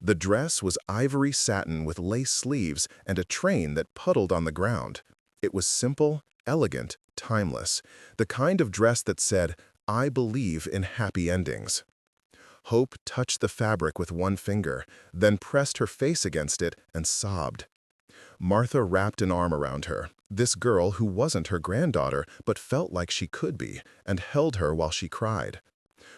The dress was ivory satin with lace sleeves and a train that puddled on the ground. It was simple, elegant, timeless, the kind of dress that said, "I believe in happy endings." Hope touched the fabric with one finger, then pressed her face against it and sobbed. Martha wrapped an arm around her, this girl who wasn't her granddaughter but felt like she could be, and held her while she cried.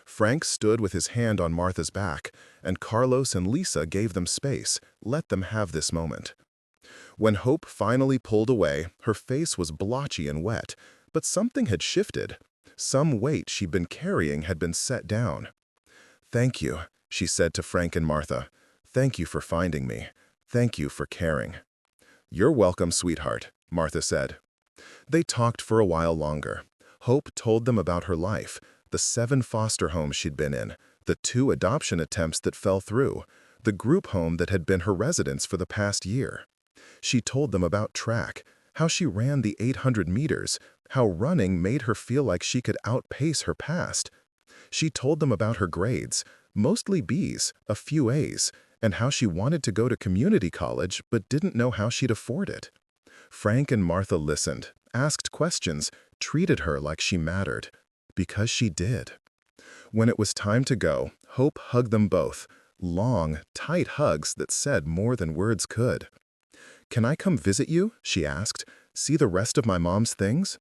Frank stood with his hand on Martha's back, and Carlos and Lisa gave them space, let them have this moment. When Hope finally pulled away, her face was blotchy and wet, but something had shifted. Some weight she'd been carrying had been set down. "Thank you," she said to Frank and Martha. "Thank you for finding me. Thank you for caring." "You're welcome, sweetheart," Martha said. They talked for a while longer. Hope told them about her life, the 7 foster homes she'd been in, the 2 adoption attempts that fell through, the group home that had been her residence for the past year. She told them about track, how she ran the 800 meters, how running made her feel like she could outpace her past. She told them about her grades, mostly B's, a few A's, and how she wanted to go to community college but didn't know how she'd afford it. Frank and Martha listened, asked questions, treated her like she mattered. Because she did. When it was time to go, Hope hugged them both, long, tight hugs that said more than words could. "Can I come visit you?" she asked. "See the rest of my mom's things?"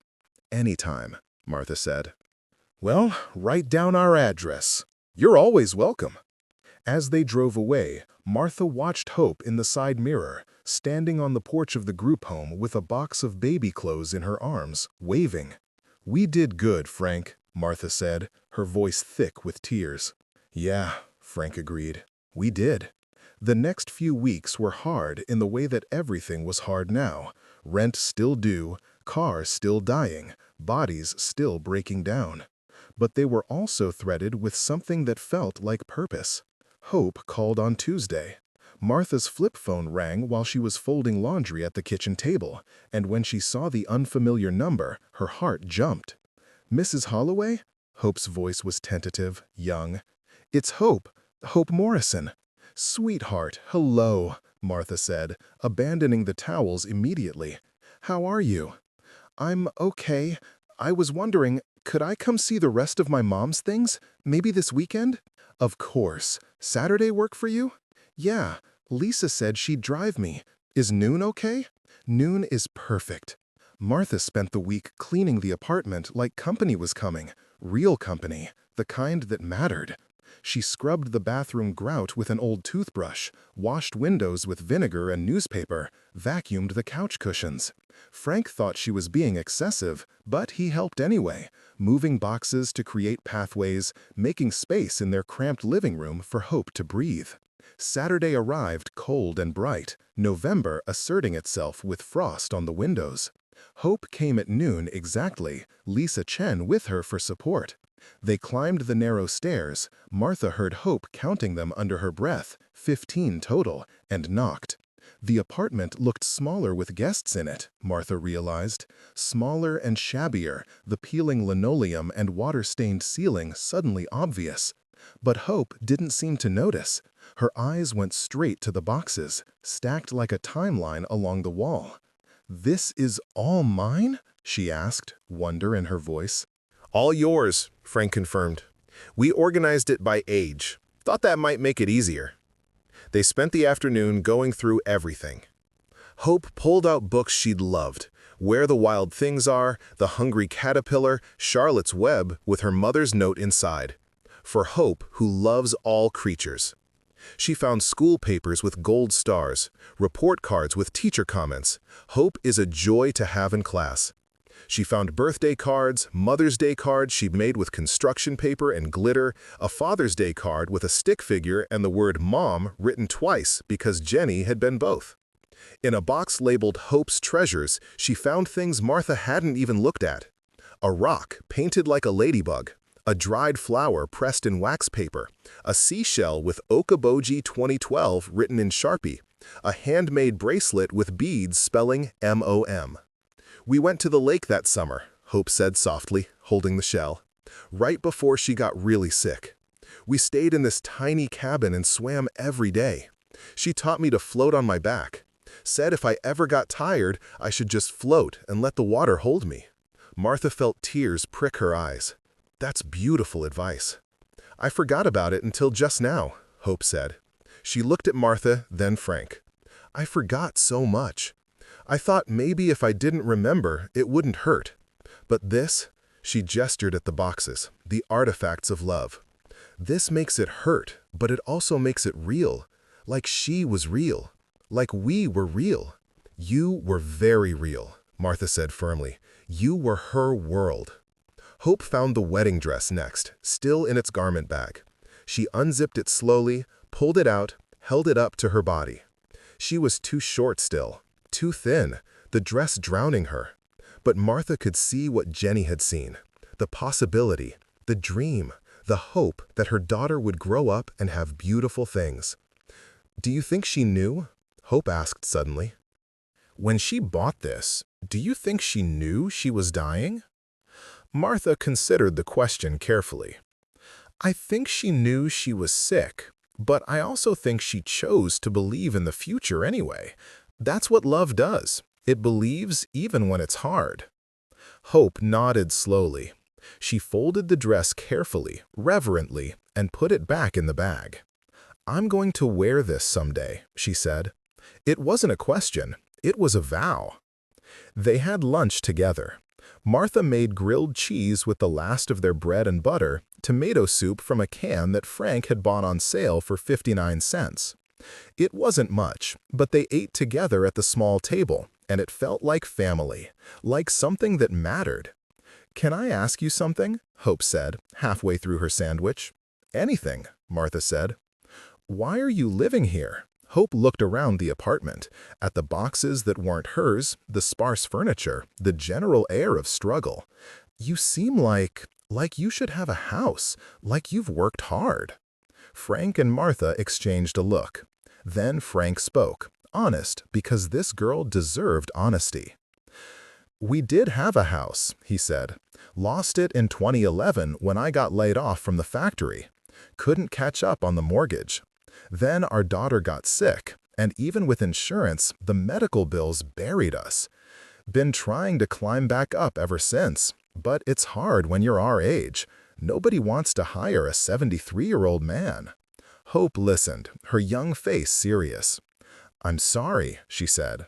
"Anytime," Martha said. "Well, write down our address. You're always welcome." As they drove away, Martha watched Hope in the side mirror, standing on the porch of the group home with a box of baby clothes in her arms, waving. "We did good, Frank," Martha said, her voice thick with tears. "Yeah," Frank agreed. "We did." The next few weeks were hard in the way that everything was hard now. Rent still due, cars still dying, bodies still breaking down. But they were also threaded with something that felt like purpose. Hope called on Tuesday. Martha's flip phone rang while she was folding laundry at the kitchen table, and when she saw the unfamiliar number, her heart jumped. "Mrs. Holloway?" Hope's voice was tentative, young. "It's Hope. Hope Morrison." "Sweetheart, hello," Martha said, abandoning the towels immediately. "How are you?" "I'm okay. I was wondering, could I come see the rest of my mom's things? Maybe this weekend?" "Of course. Saturday work for you?" "Yeah. Lisa said she'd drive me. Is noon okay?" "Noon is perfect." Martha spent the week cleaning the apartment like company was coming. Real company. The kind that mattered. She scrubbed the bathroom grout with an old toothbrush, washed windows with vinegar and newspaper, vacuumed the couch cushions. Frank thought she was being excessive, but he helped anyway, moving boxes to create pathways, making space in their cramped living room for Hope to breathe. Saturday arrived cold and bright, November asserting itself with frost on the windows. Hope came at noon exactly, Lisa Chen with her for support. They climbed the narrow stairs. Martha heard Hope counting them under her breath, 15 total, and knocked. The apartment looked smaller with guests in it, Martha realized. Smaller and shabbier, the peeling linoleum and water-stained ceiling suddenly obvious. But Hope didn't seem to notice. Her eyes went straight to the boxes, stacked like a timeline along the wall. "This is all mine?" she asked, wonder in her voice. All yours, Frank confirmed. We organized it by age. Thought that might make it easier. They spent the afternoon going through everything. Hope pulled out books she'd loved. Where the Wild Things Are, The Hungry Caterpillar, Charlotte's Web, with her mother's note inside. For Hope, who loves all creatures. She found school papers with gold stars, report cards with teacher comments. Hope is a joy to have in class. She found birthday cards, Mother's Day cards she'd made with construction paper and glitter, a Father's Day card with a stick figure and the word Mom written twice because Jenny had been both. In a box labeled Hope's Treasures, she found things Martha hadn't even looked at. A rock painted like a ladybug, a dried flower pressed in wax paper, a seashell with Okaboji 2012 written in Sharpie, a handmade bracelet with beads spelling MOM. We went to the lake that summer, Hope said softly, holding the shell, right before she got really sick. We stayed in this tiny cabin and swam every day. She taught me to float on my back. Said if I ever got tired, I should just float and let the water hold me. Martha felt tears prick her eyes. That's beautiful advice. I forgot about it until just now, Hope said. She looked at Martha, then Frank. I forgot so much. I thought maybe if I didn't remember, it wouldn't hurt. But this, she gestured at the boxes, the artifacts of love. This makes it hurt, but it also makes it real. Like she was real. Like we were real. You were very real, Martha said firmly. You were her world. Hope found the wedding dress next, still in its garment bag. She unzipped it slowly, pulled it out, held it up to her body. She was too short still. Too thin, the dress drowning her. But Martha could see what Jenny had seen, the possibility, the dream, the hope that her daughter would grow up and have beautiful things. Do you think she knew? Hope asked suddenly. When she bought this, do you think she knew she was dying? Martha considered the question carefully. I think she knew she was sick, but I also think she chose to believe in the future anyway. That's what love does. It believes even when it's hard. Hope nodded slowly. She folded the dress carefully, reverently, and put it back in the bag. I'm going to wear this someday, she said. It wasn't a question. It was a vow. They had lunch together. Martha made grilled cheese with the last of their bread and butter, tomato soup from a can that Frank had bought on sale for 59 cents. It wasn't much, but they ate together at the small table, and it felt like family, like something that mattered. Can I ask you something? Hope said, halfway through her sandwich. Anything, Martha said. Why are you living here? Hope looked around the apartment, at the boxes that weren't hers, the sparse furniture, the general air of struggle. You seem like you should have a house, like you've worked hard. Frank and Martha exchanged a look. Then Frank spoke, honest, because this girl deserved honesty. We did have a house, he said. Lost it in 2011 when I got laid off from the factory. Couldn't catch up on the mortgage. Then our daughter got sick, and even with insurance, the medical bills buried us. Been trying to climb back up ever since, but it's hard when you're our age. Nobody wants to hire a 73-year-old man. Hope listened, her young face serious. I'm sorry, she said.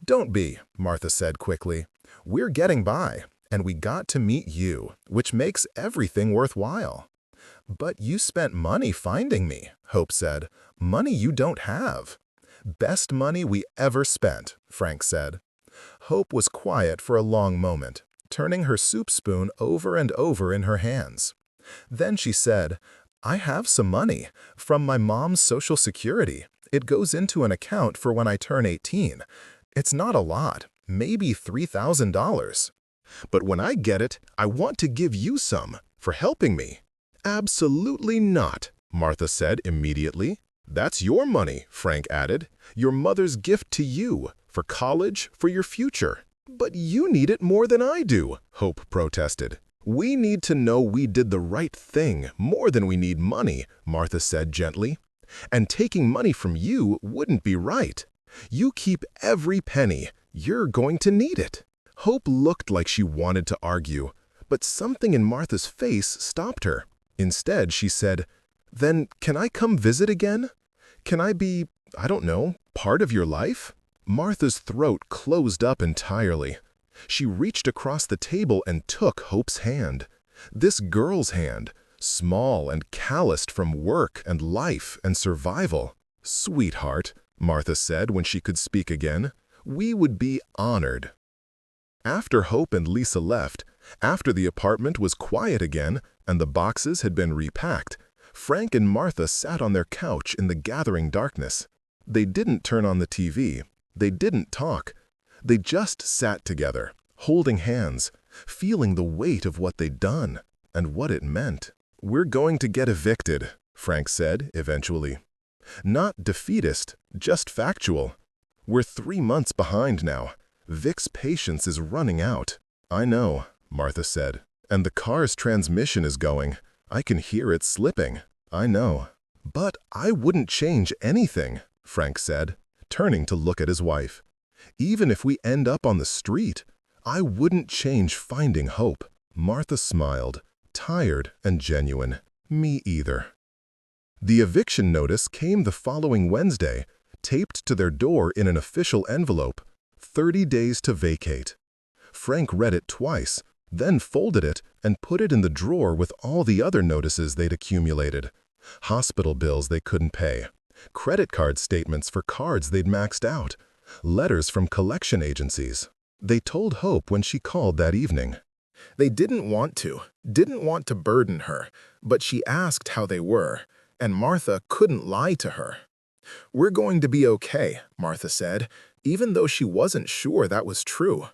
Don't be, Martha said quickly. We're getting by, and we got to meet you, which makes everything worthwhile. But you spent money finding me, Hope said. Money you don't have. Best money we ever spent, Frank said. Hope was quiet for a long moment, turning her soup spoon over and over in her hands. Then she said, I have some money from my mom's Social Security. It goes into an account for when I turn 18. It's not a lot, maybe $3,000. But when I get it, I want to give you some for helping me." "Absolutely not," Martha said immediately. "That's your money," Frank added. "Your mother's gift to you, for college, for your future." "But you need it more than I do," Hope protested. "We need to know we did the right thing more than we need money," Martha said gently. "And taking money from you wouldn't be right. You keep every penny. You're going to need it." Hope looked like she wanted to argue, but something in Martha's face stopped her. Instead, she said, "Then can I come visit again? Can I be, I don't know, part of your life?" Martha's throat closed up entirely. She reached across the table and took Hope's hand. This girl's hand, small and calloused from work and life and survival. "Sweetheart," Martha said when she could speak again, "we would be honored." After Hope and Lisa left, after the apartment was quiet again and the boxes had been repacked, Frank and Martha sat on their couch in the gathering darkness. They didn't turn on the TV. They didn't talk. They just sat together, holding hands, feeling the weight of what they'd done and what it meant. "We're going to get evicted," Frank said eventually. Not defeatist, just factual. "We're 3 months behind now. Vic's patience is running out." "I know," Martha said. "And the car's transmission is going. I can hear it slipping." "I know." "But I wouldn't change anything," Frank said, turning to look at his wife. "Even if we end up on the street, I wouldn't change finding Hope." Martha smiled, tired and genuine. "Me either." The eviction notice came the following Wednesday, taped to their door in an official envelope. 30 days to vacate. Frank read it twice, then folded it and put it in the drawer with all the other notices they'd accumulated. Hospital bills they couldn't pay, credit card statements for cards they'd maxed out, letters from collection agencies. They told Hope when she called that evening. They didn't want to burden her, but she asked how they were, and Martha couldn't lie to her. "We're going to be okay," Martha said, even though she wasn't sure that was true.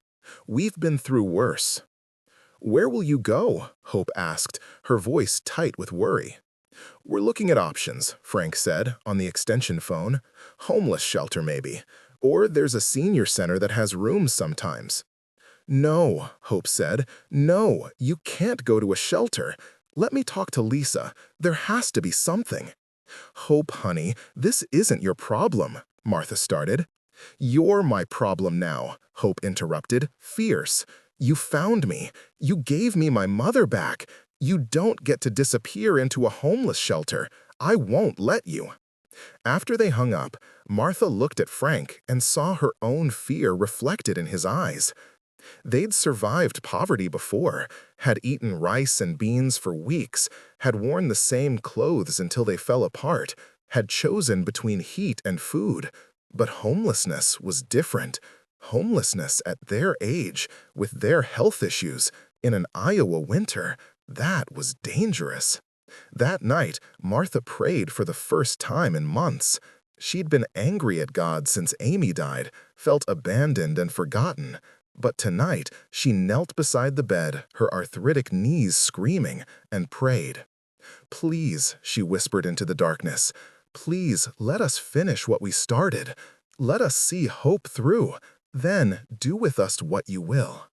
"We've been through worse." "Where will you go?" Hope asked, her voice tight with worry. "We're looking at options," Frank said on the extension phone. "Homeless shelter, maybe. Or there's a senior center that has rooms sometimes." "No," Hope said. "No, you can't go to a shelter. Let me talk to Lisa. There has to be something." "Hope, honey, this isn't your problem," Martha started. "You're my problem now," Hope interrupted, fierce. "You found me. You gave me my mother back. You don't get to disappear into a homeless shelter. I won't let you." After they hung up, Martha looked at Frank and saw her own fear reflected in his eyes. They'd survived poverty before, had eaten rice and beans for weeks, had worn the same clothes until they fell apart, had chosen between heat and food. But homelessness was different. Homelessness at their age, with their health issues, in an Iowa winter, that was dangerous. That night, Martha prayed for the first time in months. She'd been angry at God since Amy died, felt abandoned and forgotten. But tonight, she knelt beside the bed, her arthritic knees screaming, and prayed. "Please," she whispered into the darkness, "please let us finish what we started. Let us see hope through. Then do with us what you will."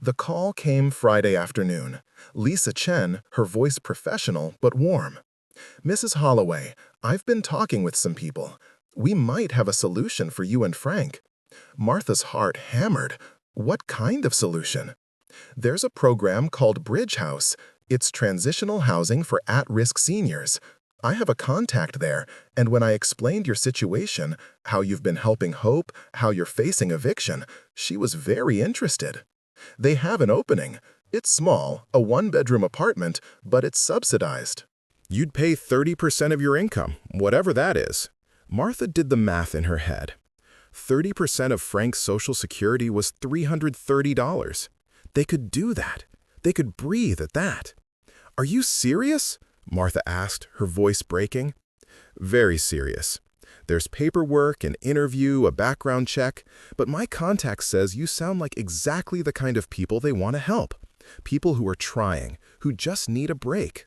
The call came Friday afternoon. Lisa Chen, her voice professional but warm. "Mrs. Holloway, I've been talking with some people. We might have a solution for you and Frank." Martha's heart hammered. What kind of solution? "There's a program called Bridge House. It's transitional housing for at-risk seniors. I have a contact there, and when I explained your situation, how you've been helping Hope, how you're facing eviction, she was very interested. They have an opening. It's small, a 1-bedroom apartment, but it's subsidized." "You'd pay 30% of your income, whatever that is." Martha did the math in her head. 30% of Frank's Social Security was $330. They could do that. They could breathe at that. "Are you serious?" Martha asked, her voice breaking. Very serious. There's paperwork, an interview, a background check, but my contact says you sound like exactly the kind of people they want to help. People who are trying, who just need a break.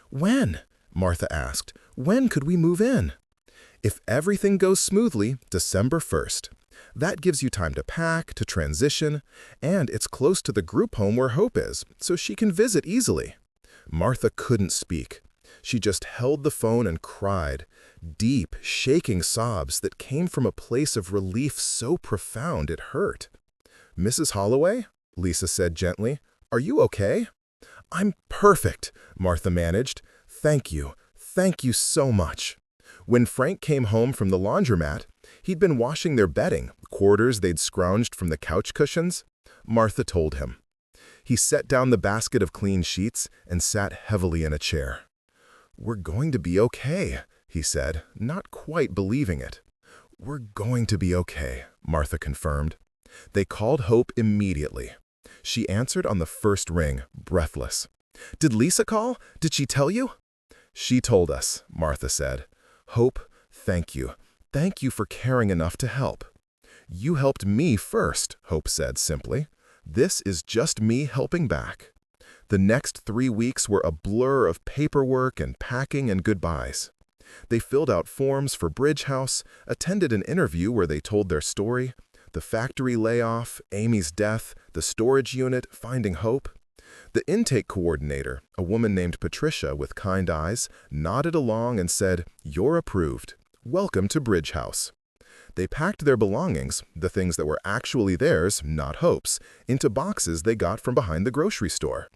When? Martha asked. When could we move in? If everything goes smoothly, December 1st. That gives you time to pack, to transition, and it's close to the group home where Hope is, so she can visit easily. Martha couldn't speak. She just held the phone and cried, deep, shaking sobs that came from a place of relief so profound it hurt. Mrs. Holloway? Lisa said gently. Are you okay? I'm perfect, Martha managed. Thank you. Thank you so much. When Frank came home from the laundromat, he'd been washing their bedding, quarters they'd scrounged from the couch cushions. Martha told him. He set down the basket of clean sheets and sat heavily in a chair. We're going to be okay, he said, not quite believing it. We're going to be okay, Martha confirmed. They called Hope immediately. She answered on the first ring, breathless. Did Lisa call? Did she tell you? She told us, Martha said. Hope, thank you. Thank you for caring enough to help. You helped me first, Hope said simply. This is just me helping back. The next 3 weeks were a blur of paperwork and packing and goodbyes. They filled out forms for Bridge House, attended an interview where they told their story, the factory layoff, Amy's death, the storage unit, finding Hope. The intake coordinator, a woman named Patricia with kind eyes, nodded along and said, You're approved. Welcome to Bridge House. They packed their belongings, the things that were actually theirs, not Hope's, into boxes they got from behind the grocery store.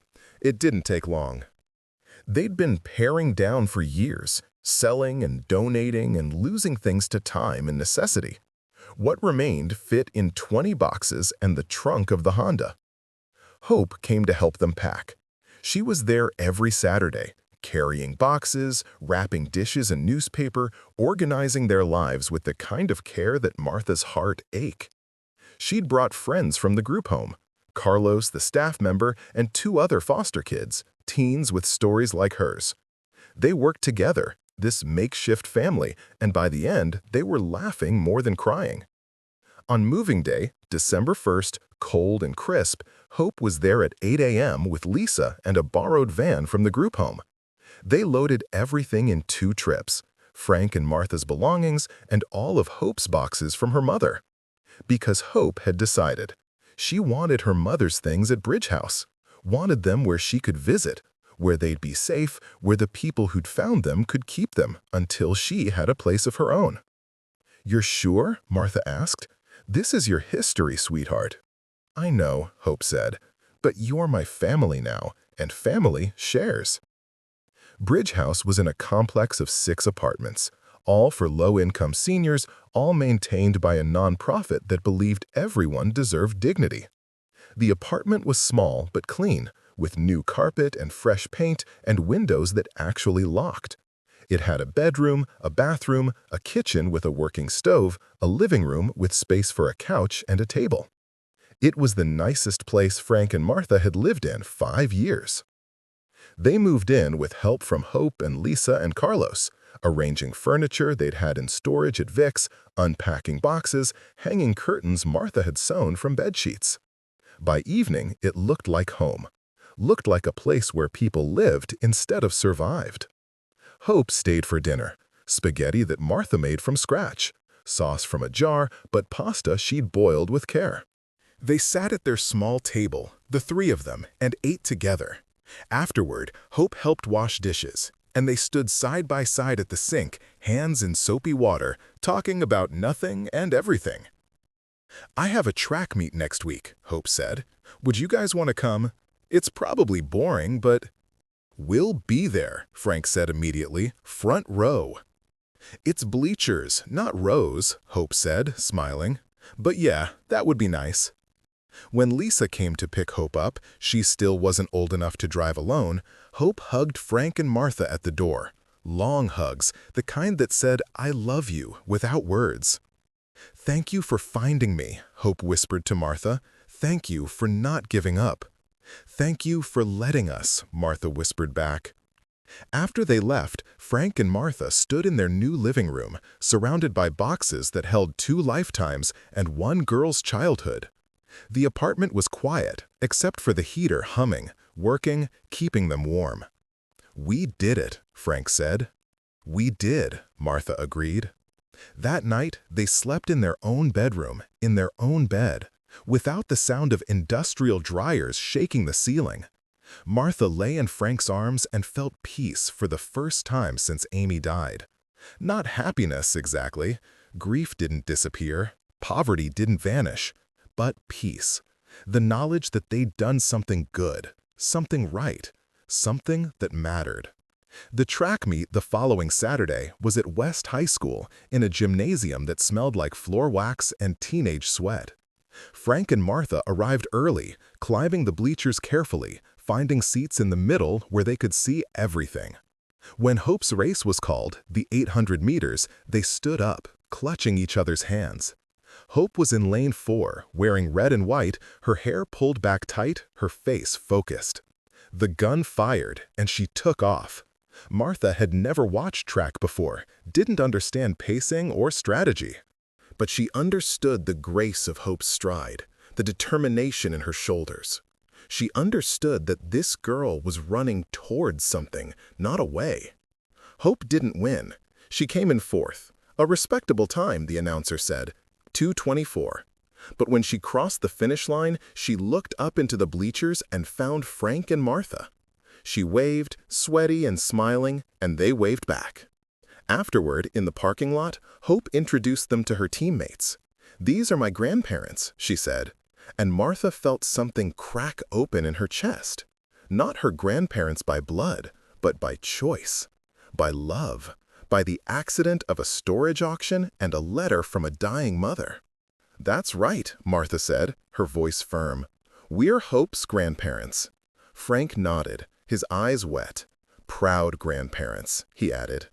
It didn't take long. They'd been paring down for years, selling and donating and losing things to time and necessity. What remained fit in 20 boxes and the trunk of the Honda. Hope came to help them pack. She was there every Saturday, carrying boxes, wrapping dishes and newspaper, organizing their lives with the kind of care that Martha's heart ached. She'd brought friends from the group home, Carlos, the staff member, and 2 other foster kids, teens with stories like hers. They worked together, this makeshift family, and by the end, they were laughing more than crying. On moving day, December 1st, cold and crisp, Hope was there at 8 a.m. with Lisa and a borrowed van from the group home. They loaded everything in 2 trips, Frank and Martha's belongings and all of Hope's boxes from her mother. Because Hope had decided. She wanted her mother's things at Bridge House, wanted them where she could visit, where they'd be safe, where the people who'd found them could keep them until she had a place of her own. You're sure? Martha asked. This is your history, sweetheart. I know, Hope said, but you're my family now, and family shares. Bridge House was in a complex of 6 apartments, all for low-income seniors, all maintained by a nonprofit that believed everyone deserved dignity. The apartment was small but clean, with new carpet and fresh paint and windows that actually locked. It had a bedroom, a bathroom, a kitchen with a working stove, a living room with space for a couch and a table. It was the nicest place Frank and Martha had lived in 5 years. They moved in with help from Hope and Lisa and Carlos, arranging furniture they'd had in storage at Vic's, unpacking boxes, hanging curtains Martha had sewn from bedsheets. By evening, it looked like home, looked like a place where people lived instead of survived. Hope stayed for dinner, spaghetti that Martha made from scratch, sauce from a jar, but pasta she'd boiled with care. They sat at their small table, the 3 of them, and ate together. Afterward, Hope helped wash dishes, and they stood side by side at the sink, hands in soapy water, talking about nothing and everything. I have a track meet next week, Hope said. Would you guys want to come? It's probably boring, but... We'll be there, Frank said immediately, front row. It's bleachers, not rows, Hope said, smiling. But yeah, that would be nice. When Lisa came to pick Hope up, she still wasn't old enough to drive alone. Hope hugged Frank and Martha at the door. Long hugs, the kind that said, I love you, without words. Thank you for finding me, Hope whispered to Martha. Thank you for not giving up. Thank you for letting us, Martha whispered back. After they left, Frank and Martha stood in their new living room, surrounded by boxes that held 2 lifetimes and 1 girl's childhood. The apartment was quiet, except for the heater humming, working, keeping them warm. "We did it," Frank said. "We did," Martha agreed. That night, they slept in their own bedroom, in their own bed, without the sound of industrial dryers shaking the ceiling. Martha lay in Frank's arms and felt peace for the first time since Amy died. Not happiness, exactly. Grief didn't disappear. Poverty didn't vanish. But peace. The knowledge that they'd done something good, something right, something that mattered. The track meet the following Saturday was at West High School in a gymnasium that smelled like floor wax and teenage sweat. Frank and Martha arrived early, climbing the bleachers carefully, finding seats in the middle where they could see everything. When Hope's race was called, the 800 meters, they stood up, clutching each other's hands. Hope was in lane 4, wearing red and white, her hair pulled back tight, her face focused. The gun fired, and she took off. Martha had never watched track before, didn't understand pacing or strategy. But she understood the grace of Hope's stride, the determination in her shoulders. She understood that this girl was running towards something, not away. Hope didn't win. She came in 4th. A respectable time, the announcer said, 2:24. But when she crossed the finish line, she looked up into the bleachers and found Frank and Martha. She waved, sweaty and smiling, and they waved back. Afterward, in the parking lot, Hope introduced them to her teammates. "These are my grandparents," she said. And Martha felt something crack open in her chest. Not her grandparents by blood, but by choice, by love, by the accident of a storage auction and a letter from a dying mother. "That's right," Martha said, her voice firm. "We're Hope's grandparents." Frank nodded, his eyes wet. "Proud grandparents," he added.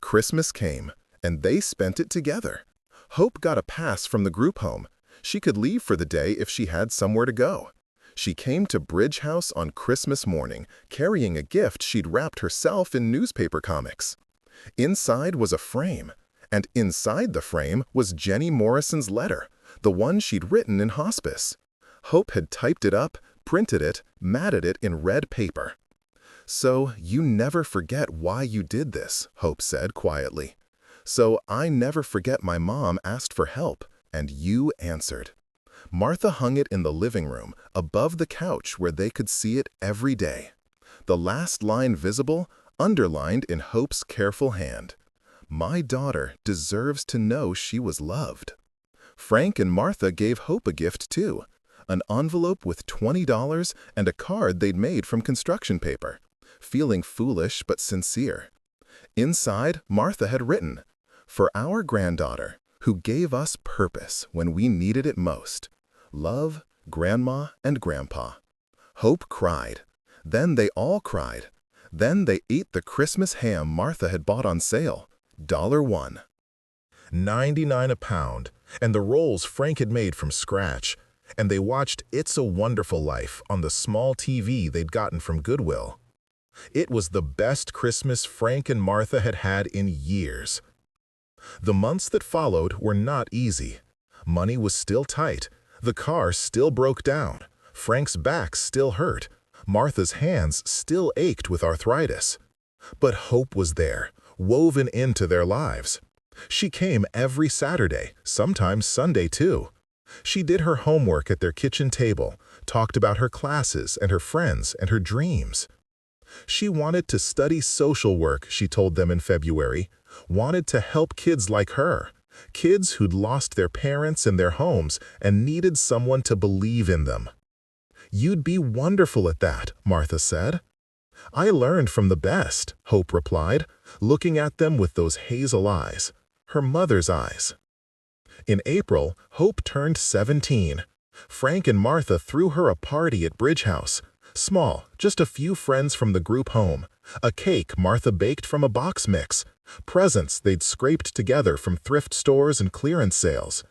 Christmas came, and they spent it together. Hope got a pass from the group home. She could leave for the day if she had somewhere to go. She came to Bridge House on Christmas morning, carrying a gift she'd wrapped herself in newspaper comics. Inside was a frame, and inside the frame was Jenny Morrison's letter, the one she'd written in hospice. Hope had typed it up, printed it, matted it in red paper. "So you never forget why you did this," Hope said quietly. "So I never forget my mom asked for help, and you answered." Martha hung it in the living room, above the couch where they could see it every day. The last line visible, underlined in Hope's careful hand. "My daughter deserves to know she was loved." Frank and Martha gave Hope a gift too, an envelope with $20 and a card they'd made from construction paper, feeling foolish but sincere. Inside, Martha had written, "For our granddaughter, who gave us purpose when we needed it most. Love, Grandma and Grandpa." Hope cried. Then they all cried. Then they ate the Christmas ham Martha had bought on sale, $1. 99 a pound, and the rolls Frank had made from scratch, and they watched It's a Wonderful Life on the small TV they'd gotten from Goodwill. It was the best Christmas Frank and Martha had had in years. The months that followed were not easy. Money was still tight, the car still broke down, Frank's back still hurt, Martha's hands still ached with arthritis. But hope was there, woven into their lives. She came every Saturday, sometimes Sunday too. She did her homework at their kitchen table, talked about her classes and her friends and her dreams. She wanted to study social work, she told them in February, wanted to help kids like her, kids who'd lost their parents and their homes and needed someone to believe in them. "You'd be wonderful at that," Martha said. "I learned from the best," Hope replied, looking at them with those hazel eyes, her mother's eyes. In April, Hope turned 17. Frank and Martha threw her a party at Bridge House. Small, just a few friends from the group home, a cake Martha baked from a box mix, presents they'd scraped together from thrift stores and clearance sales,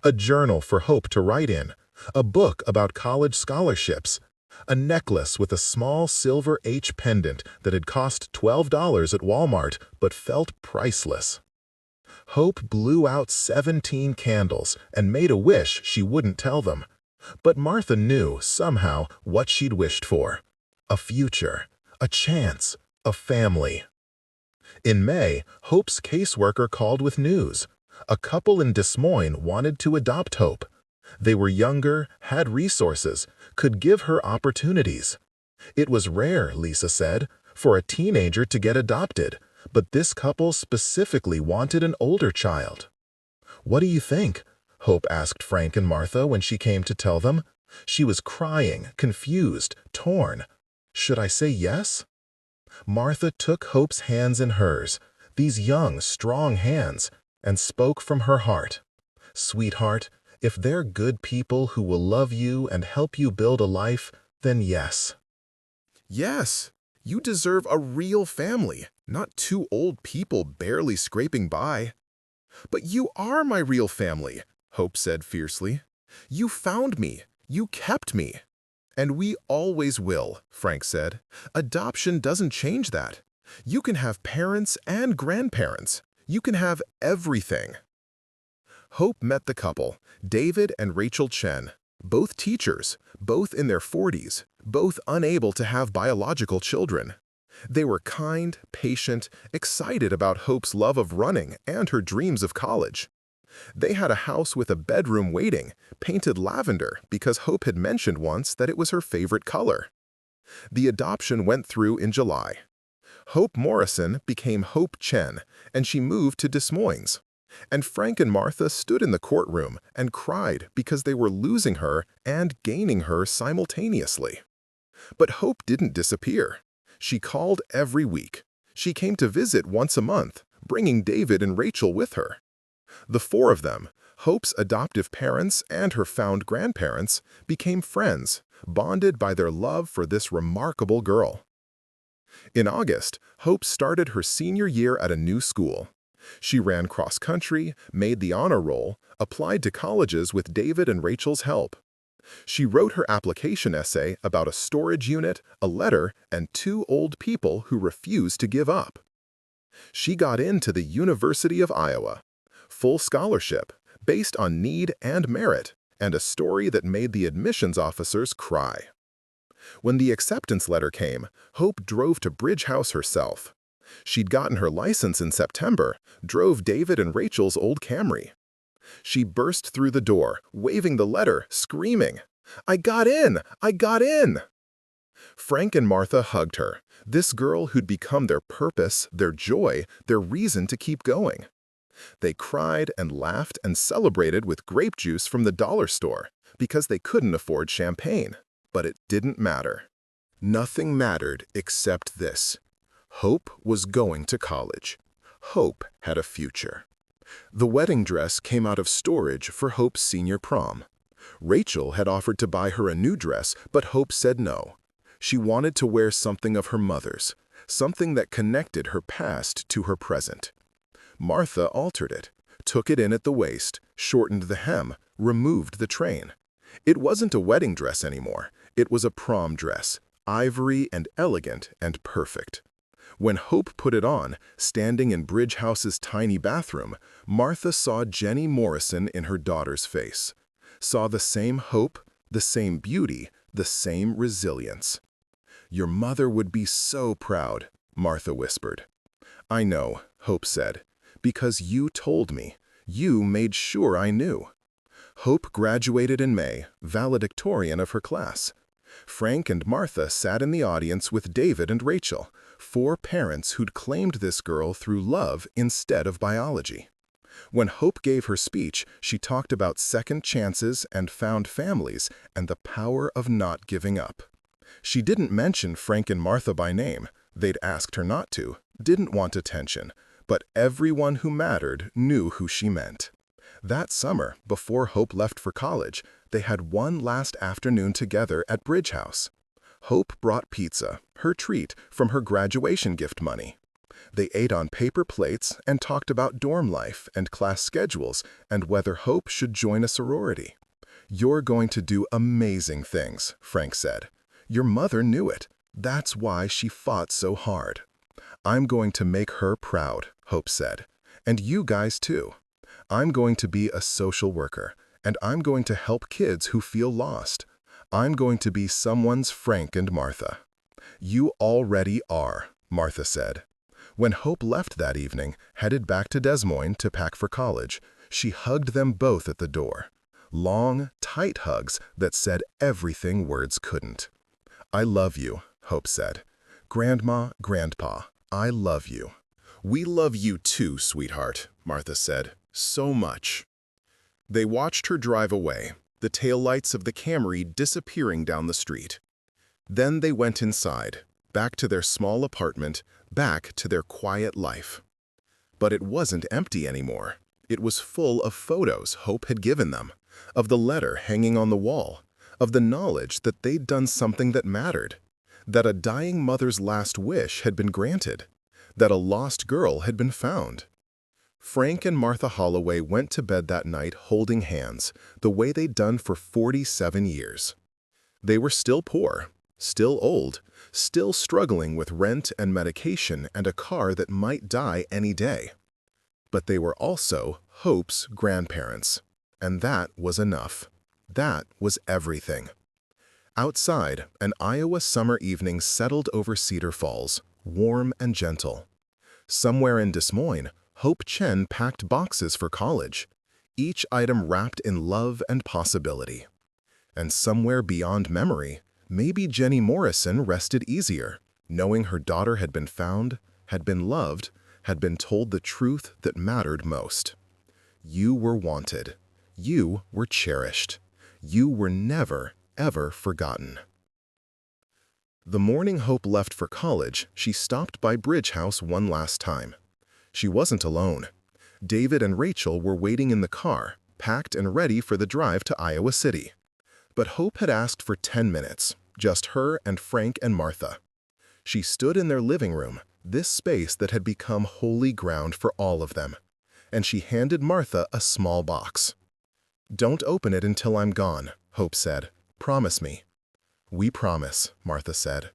a journal for Hope to write in, a book about college scholarships, a necklace with a small silver H pendant that had cost $12 at Walmart but felt priceless. Hope blew out 17 candles and made a wish she wouldn't tell them. But Martha knew, somehow, what she'd wished for. A future, a chance, a family. In May, Hope's caseworker called with news. A couple in Des Moines wanted to adopt Hope. They were younger, had resources, could give her opportunities. It was rare, Lisa said, for a teenager to get adopted, but this couple specifically wanted an older child. "What do you think?" Hope asked Frank and Martha when she came to tell them. She was crying, confused, torn. Should I say yes? Martha took Hope's hands in hers, these young, strong hands, and spoke from her heart. "Sweetheart, if they're good people who will love you and help you build a life, then yes." Yes, you deserve a real family, not two old people barely scraping by. "But you are my real family," Hope said fiercely. "You found me. You kept me." "And we always will," Frank said. "Adoption doesn't change that. You can have parents and grandparents. You can have everything." Hope met the couple, David and Rachel Chen, both teachers, both in their 40s, both unable to have biological children. They were kind, patient, excited about Hope's love of running and her dreams of college. They had a house with a bedroom waiting, painted lavender because Hope had mentioned once that it was her favorite color. The adoption went through in July. Hope Morrison became Hope Chen, and she moved to Des Moines. And Frank and Martha stood in the courtroom and cried because they were losing her and gaining her simultaneously. But Hope didn't disappear. She called every week. She came to visit once a month, bringing David and Rachel with her. The four of them, Hope's adoptive parents and her found grandparents, became friends, bonded by their love for this remarkable girl. In August, Hope started her senior year at a new school. She ran cross-country, made the honor roll, applied to colleges with David and Rachel's help. She wrote her application essay about a storage unit, a letter, and two old people who refused to give up. She got into the University of Iowa. Full scholarship, based on need and merit, and a story that made the admissions officers cry. When the acceptance letter came, Hope drove to Bridge House herself. She'd gotten her license in September, drove David and Rachel's old Camry. She burst through the door, waving the letter, screaming, "I got in! I got in!" Frank and Martha hugged her, this girl who'd become their purpose, their joy, their reason to keep going. They cried and laughed and celebrated with grape juice from the dollar store because they couldn't afford champagne. But it didn't matter. Nothing mattered except this. Hope was going to college. Hope had a future. The wedding dress came out of storage for Hope's senior prom. Rachel had offered to buy her a new dress, but Hope said no. She wanted to wear something of her mother's, something that connected her past to her present. Martha altered it, took it in at the waist, shortened the hem, removed the train. It wasn't a wedding dress anymore. It was a prom dress, ivory and elegant and perfect. When Hope put it on, standing in Bridge House's tiny bathroom, Martha saw Jenny Morrison in her daughter's face. Saw the same hope, the same beauty, the same resilience. "Your mother would be so proud," Martha whispered. "I know," Hope said, "because you told me. You made sure I knew." Hope graduated in May, valedictorian of her class. Frank and Martha sat in the audience with David and Rachel, four parents who'd claimed this girl through love instead of biology. When Hope gave her speech, she talked about second chances and found families and the power of not giving up. She didn't mention Frank and Martha by name. They'd asked her not to, didn't want attention, but everyone who mattered knew who she meant. That summer, before Hope left for college, they had one last afternoon together at Bridge House. Hope brought pizza, her treat, from her graduation gift money. They ate on paper plates and talked about dorm life and class schedules and whether Hope should join a sorority. "You're going to do amazing things," Frank said. Your mother knew it. That's why she fought so hard. I'm going to make her proud, Hope said. And you guys too. I'm going to be a social worker, and I'm going to help kids who feel lost. I'm going to be someone's Frank and Martha. You already are, Martha said. When Hope left that evening, headed back to Des Moines to pack for college, she hugged them both at the door. Long, tight hugs that said everything words couldn't. I love you, Hope said. Grandma, Grandpa, I love you. We love you too, sweetheart, Martha said. So much. They watched her drive away, the taillights of the Camry disappearing down the street. Then they went inside, back to their small apartment, back to their quiet life. But it wasn't empty anymore. It was full of photos Hope had given them, of the letter hanging on the wall, of the knowledge that they'd done something that mattered, that a dying mother's last wish had been granted, that a lost girl had been found. Frank and Martha Holloway went to bed that night holding hands, the way they'd done for 47 years. They were still poor, still old, still struggling with rent and medication and a car that might die any day. But they were also Hope's grandparents, and that was enough. That was everything. Outside, an Iowa summer evening settled over Cedar Falls, warm and gentle. Somewhere in Des Moines, Hope Chen packed boxes for college, each item wrapped in love and possibility. And somewhere beyond memory, maybe Jenny Morrison rested easier, knowing her daughter had been found, had been loved, had been told the truth that mattered most. You were wanted. You were cherished. You were never, ever forgotten. The morning Hope left for college, she stopped by Bridge House one last time. She wasn't alone. David and Rachel were waiting in the car, packed and ready for the drive to Iowa City. But Hope had asked for 10 minutes, just her and Frank and Martha. She stood in their living room, this space that had become holy ground for all of them, and she handed Martha a small box. "Don't open it until I'm gone," Hope said. "Promise me." "We promise," Martha said.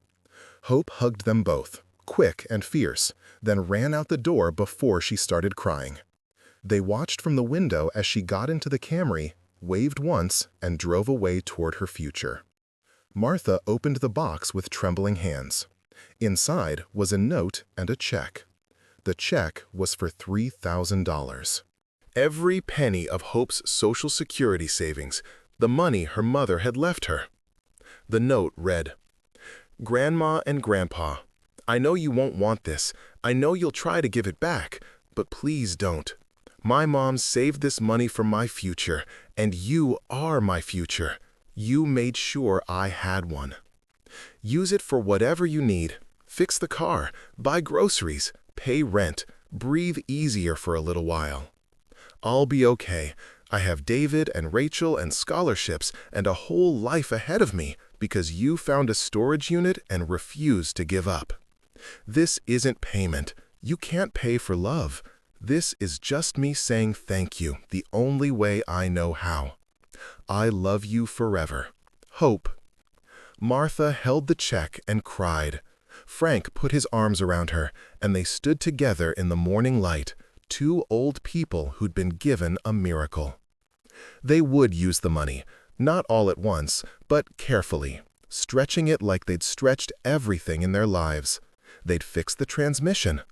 Hope hugged them both, quick and fierce, then ran out the door before she started crying. They watched from the window as she got into the Camry, waved once, and drove away toward her future. Martha opened the box with trembling hands. Inside was a note and a check. The check was for $3,000. Every penny of Hope's Social Security savings, the money her mother had left her. The note read, "Grandma and Grandpa, I know you won't want this. I know you'll try to give it back, but please don't. My mom saved this money for my future, and you are my future. You made sure I had one. Use it for whatever you need. Fix the car, buy groceries, pay rent, breathe easier for a little while. I'll be okay. I have David and Rachel and scholarships and a whole life ahead of me because you found a storage unit and refused to give up. This isn't payment. You can't pay for love. This is just me saying thank you the only way I know how. I love you forever. Hope." Martha held the check and cried. Frank put his arms around her, and they stood together in the morning light, two old people who'd been given a miracle. They would use the money, not all at once, but carefully, stretching it like they'd stretched everything in their lives. They'd fix the transmission.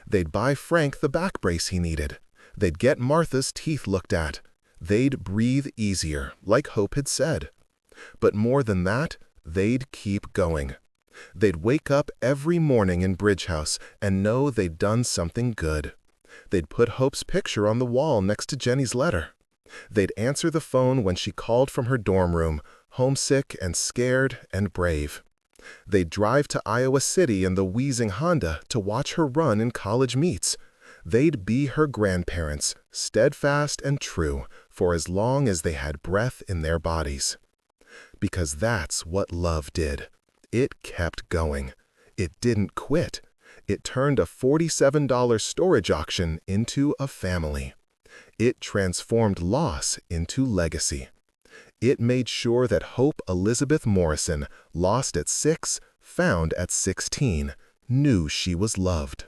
They'd buy Frank the back brace he needed. They'd get Martha's teeth looked at. They'd breathe easier, like Hope had said. But more than that, they'd keep going. They'd wake up every morning in Bridge House and know they'd done something good. They'd put Hope's picture on the wall next to Jenny's letter. They'd answer the phone when she called from her dorm room, homesick and scared and brave. They'd drive to Iowa City in the wheezing Honda to watch her run in college meets. They'd be her grandparents, steadfast and true, for as long as they had breath in their bodies. Because that's what love did. It kept going. It didn't quit. It turned a $47 storage auction into a family. It transformed loss into legacy. It made sure that Hope Elizabeth Morrison, lost at 6, found at 16, knew she was loved.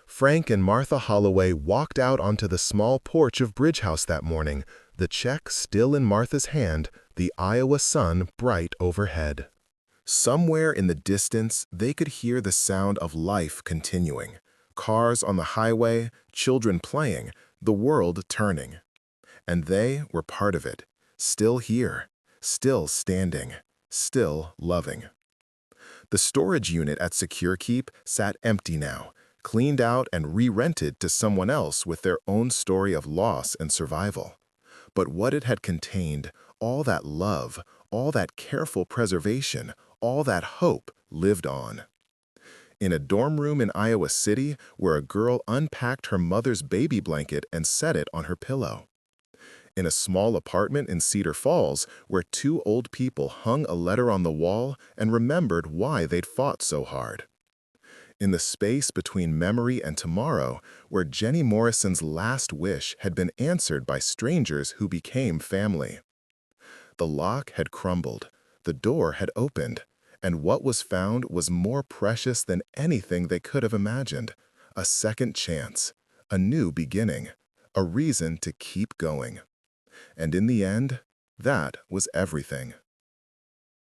Frank and Martha Holloway walked out onto the small porch of Bridge House that morning, the check still in Martha's hand, the Iowa sun bright overhead. Somewhere in the distance, they could hear the sound of life continuing. Cars on the highway, children playing, the world turning. And they were part of it, still here, still standing, still loving. The storage unit at Secure Keep sat empty now, cleaned out and re-rented to someone else with their own story of loss and survival. But what it had contained, all that love, all that careful preservation, all that hope lived on. In a dorm room in Iowa City where a girl unpacked her mother's baby blanket and set it on her pillow. In a small apartment in Cedar Falls where 2 old people hung a letter on the wall and remembered why they'd fought so hard. In the space between memory and tomorrow, where Jenny Morrison's last wish had been answered by strangers who became family. The lock had crumbled, the door had opened, and what was found was more precious than anything they could have imagined. A second chance, a new beginning, a reason to keep going. And in the end, that was everything.